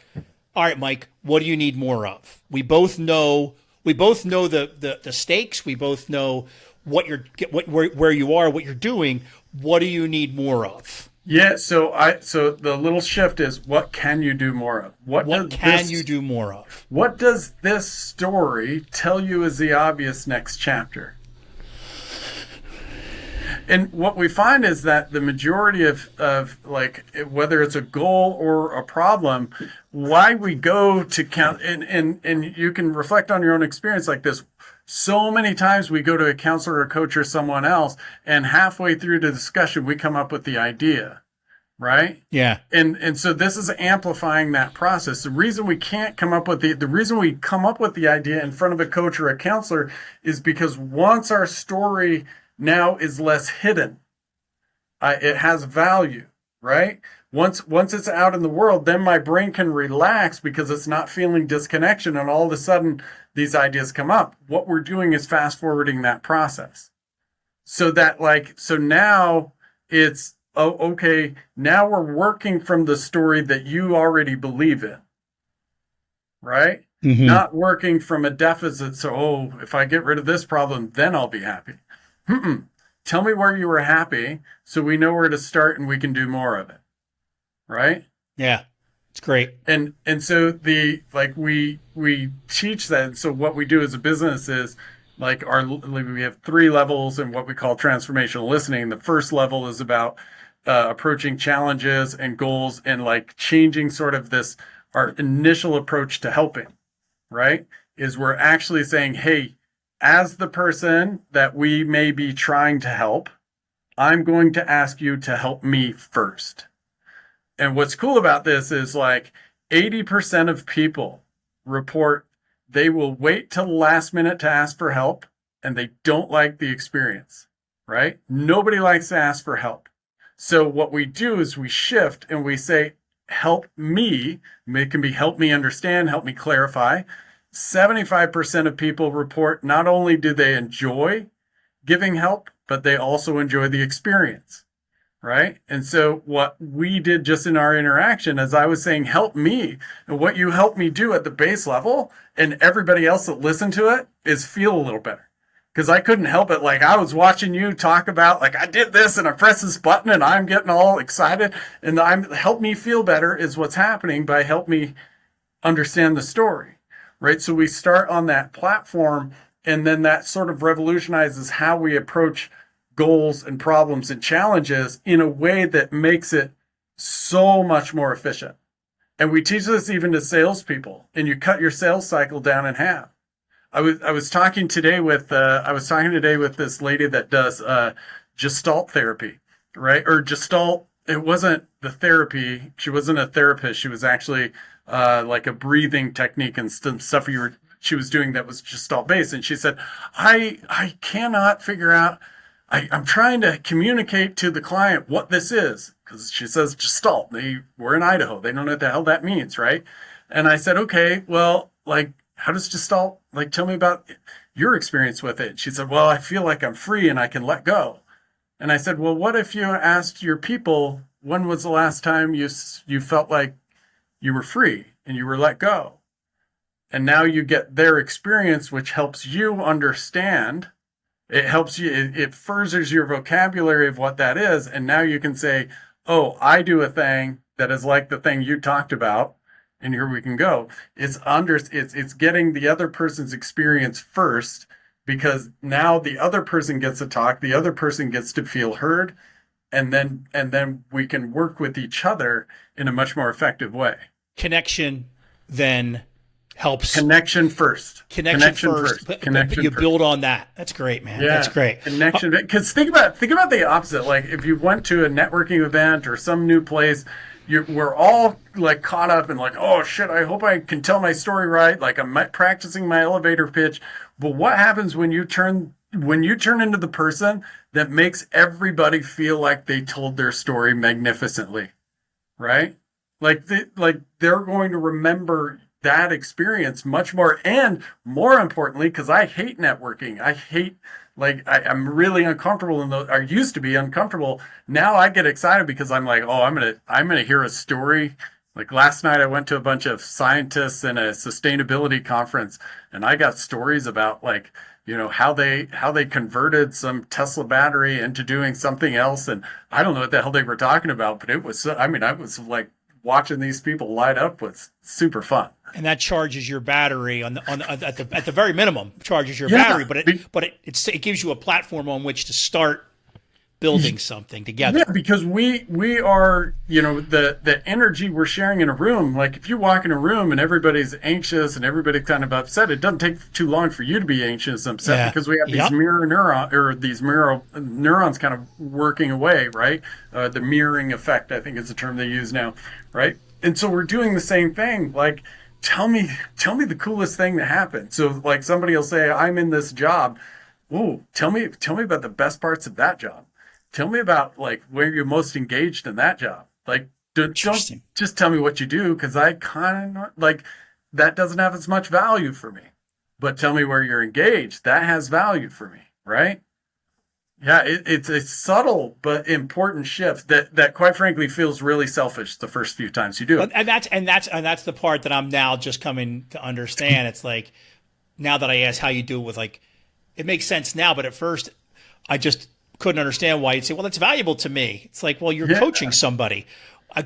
all right, Mike, what do you need more of? We both know the stakes. We both know where you are, what you're doing. What do you need more of? Yeah, so the little shift is, what can you do more of? What can you do more of? What does this story tell you is the obvious next chapter? And what we find is that the majority of like, whether it's a goal or a problem, why we go to count, and you can reflect on your own experience like this. So many times we go to a counselor or coach or someone else, and halfway through the discussion, we come up with the idea, right? Yeah. And so this is amplifying that process. The reason we can't come up with the reason we come up with the idea in front of a coach or a counselor is because once our story now is less hidden, it has value, right? Once it's out in the world, then my brain can relax because it's not feeling disconnection, and all of a sudden these ideas come up. What we're doing is fast forwarding that process. So now it's oh, okay, now we're working from the story that you already believe in, right? Hmm. Not working from a deficit. So, oh, if I get rid of this problem, then I'll be happy. Mm-mm. Tell me where you were happy so we know where to start and we can do more of it, right? Yeah, it's great. And so the like we teach that. And so what we do as a business is like we have three levels in what we call transformational listening. The first level is about approaching challenges and goals and like changing sort of this our initial approach to helping, right? Is we're actually saying, hey, as the person that we may be trying to help, I'm going to ask you to help me first. And what's cool about this is like 80% of people report they will wait till the last minute to ask for help and they don't like the experience, right? Nobody likes to ask for help. So what we do is we shift and we say, help me. It can be help me understand, help me clarify. 75% of people report not only do they enjoy giving help, but they also enjoy the experience, right? And so what we did just in our interaction, as I was saying, help me, and what you help me do at the base level, and everybody else that listened to it is feel a little better. Because I couldn't help it. Like I was watching you talk about, like I did this and I press this button and I'm getting all excited. And I'm help me feel better is what's happening by help me understand the story, right? So we start on that platform, and then that sort of revolutionizes how we approach goals and problems and challenges in a way that makes it so much more efficient. And we teach this even to salespeople, and you cut your sales cycle down in half. I was talking today with this lady that does Gestalt therapy, right? Or Gestalt. It wasn't the therapy. She wasn't a therapist. She was actually like a breathing technique and stuff she was doing that was Gestalt based. And she said, I cannot figure out. I'm trying to communicate to the client what this is because she says Gestalt. We're in Idaho. They don't know what the hell that means, right? And I said, okay, well, like, how does Gestalt, like, tell me about your experience with it? She said, well, I feel like I'm free and I can let go. And I said, well, what if you asked your people, when was the last time you felt like you were free and you were let go? And now you get their experience, which helps you understand. It helps you, it furthers your vocabulary of what that is. And now you can say, oh, I do a thing that is like the thing you talked about. And here we can go. It's getting the other person's experience first, because now the other person gets to talk, the other person gets to feel heard, and then we can work with each other in a much more effective way. Connection then helps. Connection first. Connection first, but you first. Build on that. That's great, man. Yeah, That's great. connection. Because think about the opposite. Like if you went to a networking event or some new place, we're all like caught up in like, oh shit, I hope I can tell my story right. Like I'm practicing my elevator pitch. But what happens when you turn into the person that makes everybody feel like they told their story magnificently, right? They're going to remember that experience much more, and more importantly, because I hate networking. I hate, I'm really uncomfortable in those. I used to be uncomfortable. Now I get excited because I'm like, oh, I'm gonna hear a story. Like last night I went to a bunch of scientists in a sustainability conference, and I got stories about like, how they converted some Tesla battery into doing something else. And I don't know what the hell they were talking about, but it was, I was like watching these people light up was super fun. And that charges your battery at the very minimum, charges your Yeah, battery, but it gives you a platform on which to start building something together. Yeah, because we are, the energy we're sharing in a room. Like if you walk in a room and everybody's anxious and everybody's kind of upset, it doesn't take too long for you to be anxious and upset, because we have these mirror neurons kind of working away, right? The mirroring effect, I think is the term they use now, right? And so we're doing the same thing. Like, tell me the coolest thing that happened. So like somebody will say, I'm in this job. Ooh, tell me about the best parts of that job. Tell me about like where you're most engaged in that job. Like, don't just tell me what you do, because I kind of like that doesn't have as much value for me. But tell me where you're engaged. That has value for me, right? Yeah, it's a subtle but important shift that quite frankly feels really selfish the first few times you do it. And that's the part that I'm now just coming to understand. It's like now that I ask how you do it with like, it makes sense now, but at first I just couldn't understand why you'd say, well, that's valuable to me. It's like, well, you're Yeah. coaching somebody.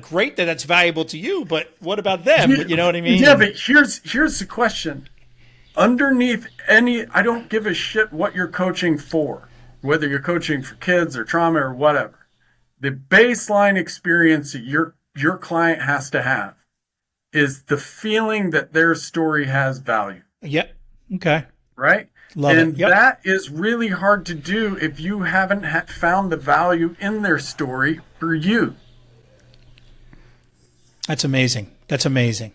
Great that that's valuable to you, but what about them? Yeah, You know what I mean? yeah, but here's the question. Underneath any, I don't give a shit what you're coaching for, whether you're coaching for kids or trauma or whatever. The baseline experience that your client has to have is the feeling that their story has value, Yep. Okay. right? Love it. And Yep. that is really hard to do if you haven't found the value in their story for you. That's amazing. That's amazing.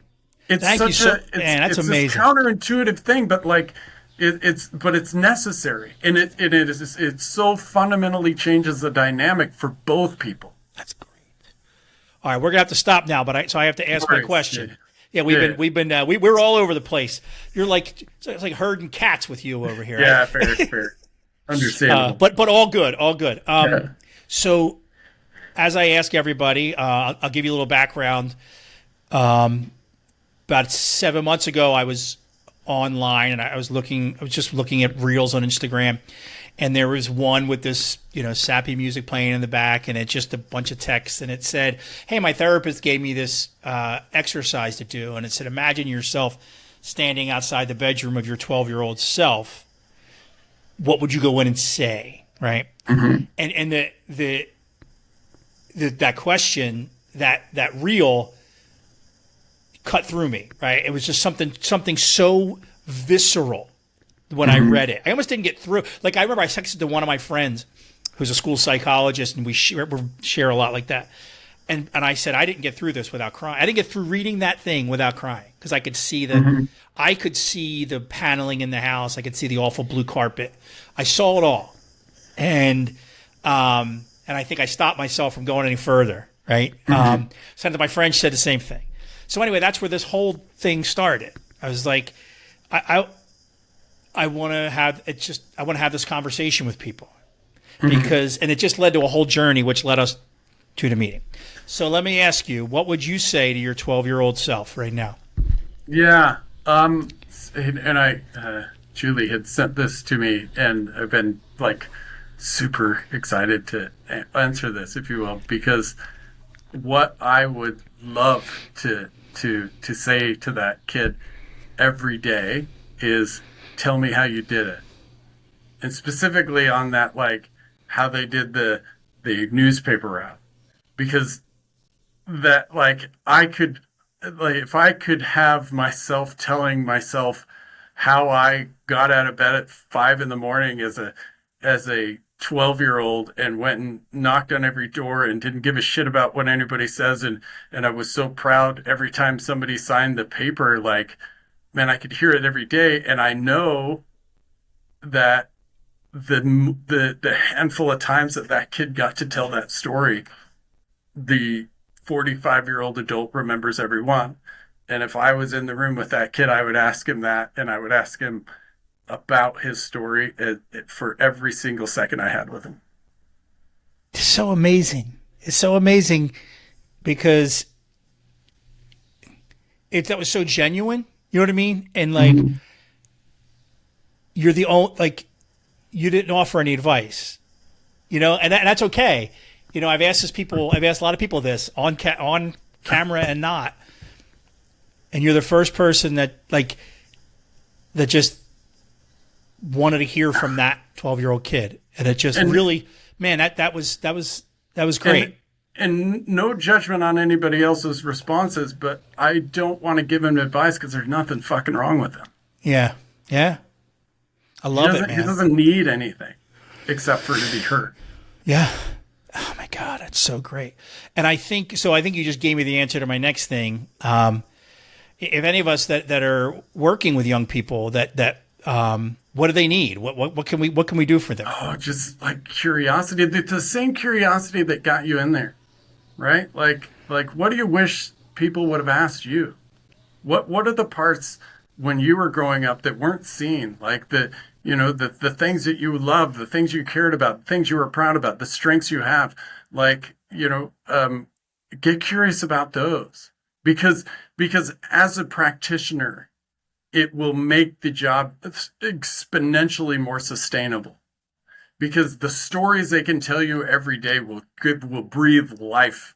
It's Thank you such a man, that's it's this amazing. counterintuitive thing, but like it's necessary, and it so fundamentally changes the dynamic for both people. That's great. All right, we're gonna have to stop now, but so I have to ask my Right. question. Yeah, Yeah. we're all over the place. You're like it's like herding cats with you over here. Yeah, fair. Understandable. But all good, all good. Yeah. So as I ask everybody, I'll give you a little background. About 7 months ago, I was online and I was just looking at reels on Instagram, and there was one with this, sappy music playing in the back, and it's just a bunch of text, and it said, "Hey, my therapist gave me this exercise to do," and it said, "Imagine yourself standing outside the bedroom of your 12-year-old self. What would you go in and say?" Right? Mm-hmm. And that question, that reel cut through me, right? It was just something so visceral when I read it. I almost didn't get through. Like I remember I texted to one of my friends who's a school psychologist, and we share a lot like that. And I said I didn't get through this without crying. I didn't get through reading that thing without crying because I could see the paneling in the house. I could see the awful blue carpet. I saw it all, and I think I stopped myself from going any further. Right? Sent to my friend, said the same thing. So anyway, that's where this whole thing started. I was like, I want to have it. I want to have this conversation with people because, and it just led to a whole journey, which led us to the meeting. So let me ask you, what would you say to your 12-year-old self right now? Yeah. And Julie had sent this to me, and I've been like super excited to answer this, if you will, because what I would love to say to that kid every day is tell me how you did it. And specifically on that, like how they did the newspaper route. Because that like I could like if I could have myself telling myself how I got out of bed at 5 a.m. as a 12-year-old and went and knocked on every door and didn't give a shit about what anybody says, and I was so proud every time somebody signed the paper, like man, I could hear it every day, and I know that the handful of times that kid got to tell that story, the 45-year-old adult remembers every one. And if I was in the room with that kid, I would ask him that, and I would ask him about his story for every single second I had with him. It's so amazing. It's so amazing because that was so genuine. You know what I mean? And like, you're the only, like, you didn't offer any advice, and that's okay. I've asked a lot of people this on camera and not, and you're the first person that just wanted to hear from that 12-year-old kid. And it just really, man, that was great. And no judgment on anybody else's responses, but I don't want to give him advice because there's nothing fucking wrong with him. Yeah. Yeah. I love it, man. He doesn't need anything except for to be heard. Yeah. Oh my God, that's so great. And I think you just gave me the answer to my next thing. If any of us that are working with young people what do they need? What can we do for them? Oh, just like curiosity. The same curiosity that got you in there, right? Like what do you wish people would have asked you? What are the parts when you were growing up that weren't seen, like the things that you loved, the things you cared about, the things you were proud about, the strengths you have, like, get curious about those, because as a practitioner, it will make the job exponentially more sustainable, because the stories they can tell you every day will breathe life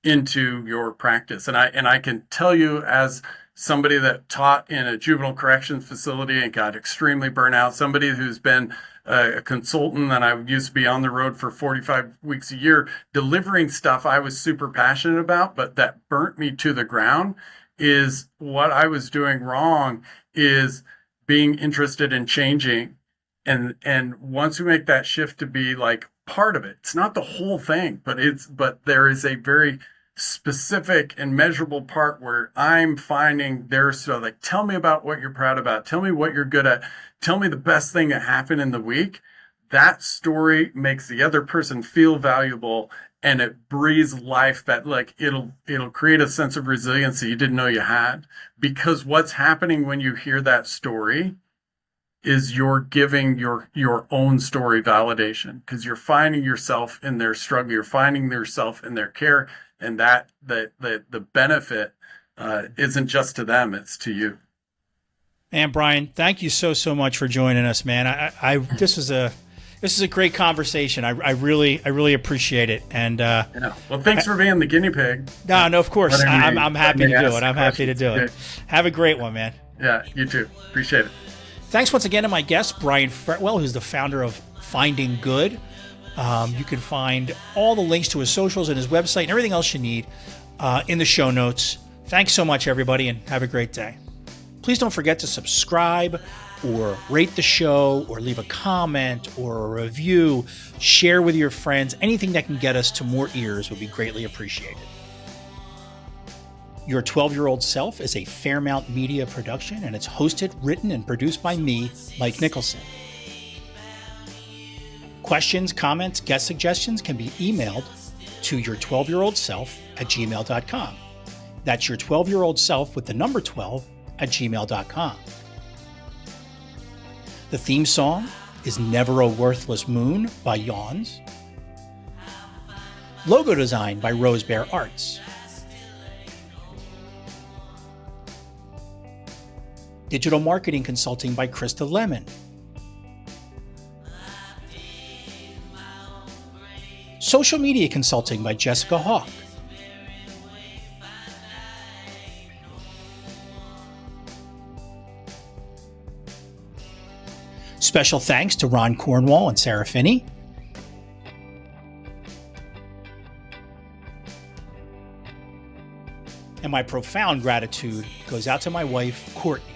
into your practice. And I can tell you, as somebody that taught in a juvenile corrections facility and got extremely burnt out, somebody who's been a consultant, and I used to be on the road for 45 weeks a year delivering stuff I was super passionate about, but that burnt me to the ground, is what I was doing wrong is being interested in changing. And once we make that shift to be like part of it, it's not the whole thing, but there is a very specific and measurable part where I'm finding there's, so like, tell me about what you're proud about. Tell me what you're good at. Tell me the best thing that happened in the week. That story makes the other person feel valuable, and it breathes life, that like it'll create a sense of resiliency you didn't know you had. Because what's happening when you hear that story is you're giving your own story validation, because you're finding yourself in their struggle, you're finding yourself in their care, and that the benefit isn't just to them, it's to you. And Brian, thank you so much for joining us, man. This is a great conversation. I really appreciate it. And yeah. Well, thanks for being the guinea pig. No, of course. I'm happy to do it. I'm happy to do it. Have a great one, man. Yeah, you too. Appreciate it. Thanks once again to my guest, Brian Fretwell, who's the founder of Finding Good. You can find all the links to his socials and his website and everything else you need in the show notes. Thanks so much, everybody, and have a great day. Please don't forget to subscribe or rate the show or leave a comment or a review. Share with your friends. Anything that can get us to more ears would be greatly appreciated. Your 12-Year-Old Self is a Fairmount Media production, and it's hosted, written, and produced by me, Mike Nicholson. Questions, comments, guest suggestions can be emailed to your12yearoldself@gmail.com. That's your 12-year-old self with the number 12 at gmail.com. The theme song is Never a Worthless Moon by Yawns. Logo design by Rose Bear Arts. Digital marketing consulting by Krista Lemon. Social media consulting by Jessica Hawk. Special thanks to Ron Cornwall and Sarah Finney. And my profound gratitude goes out to my wife, Courtney.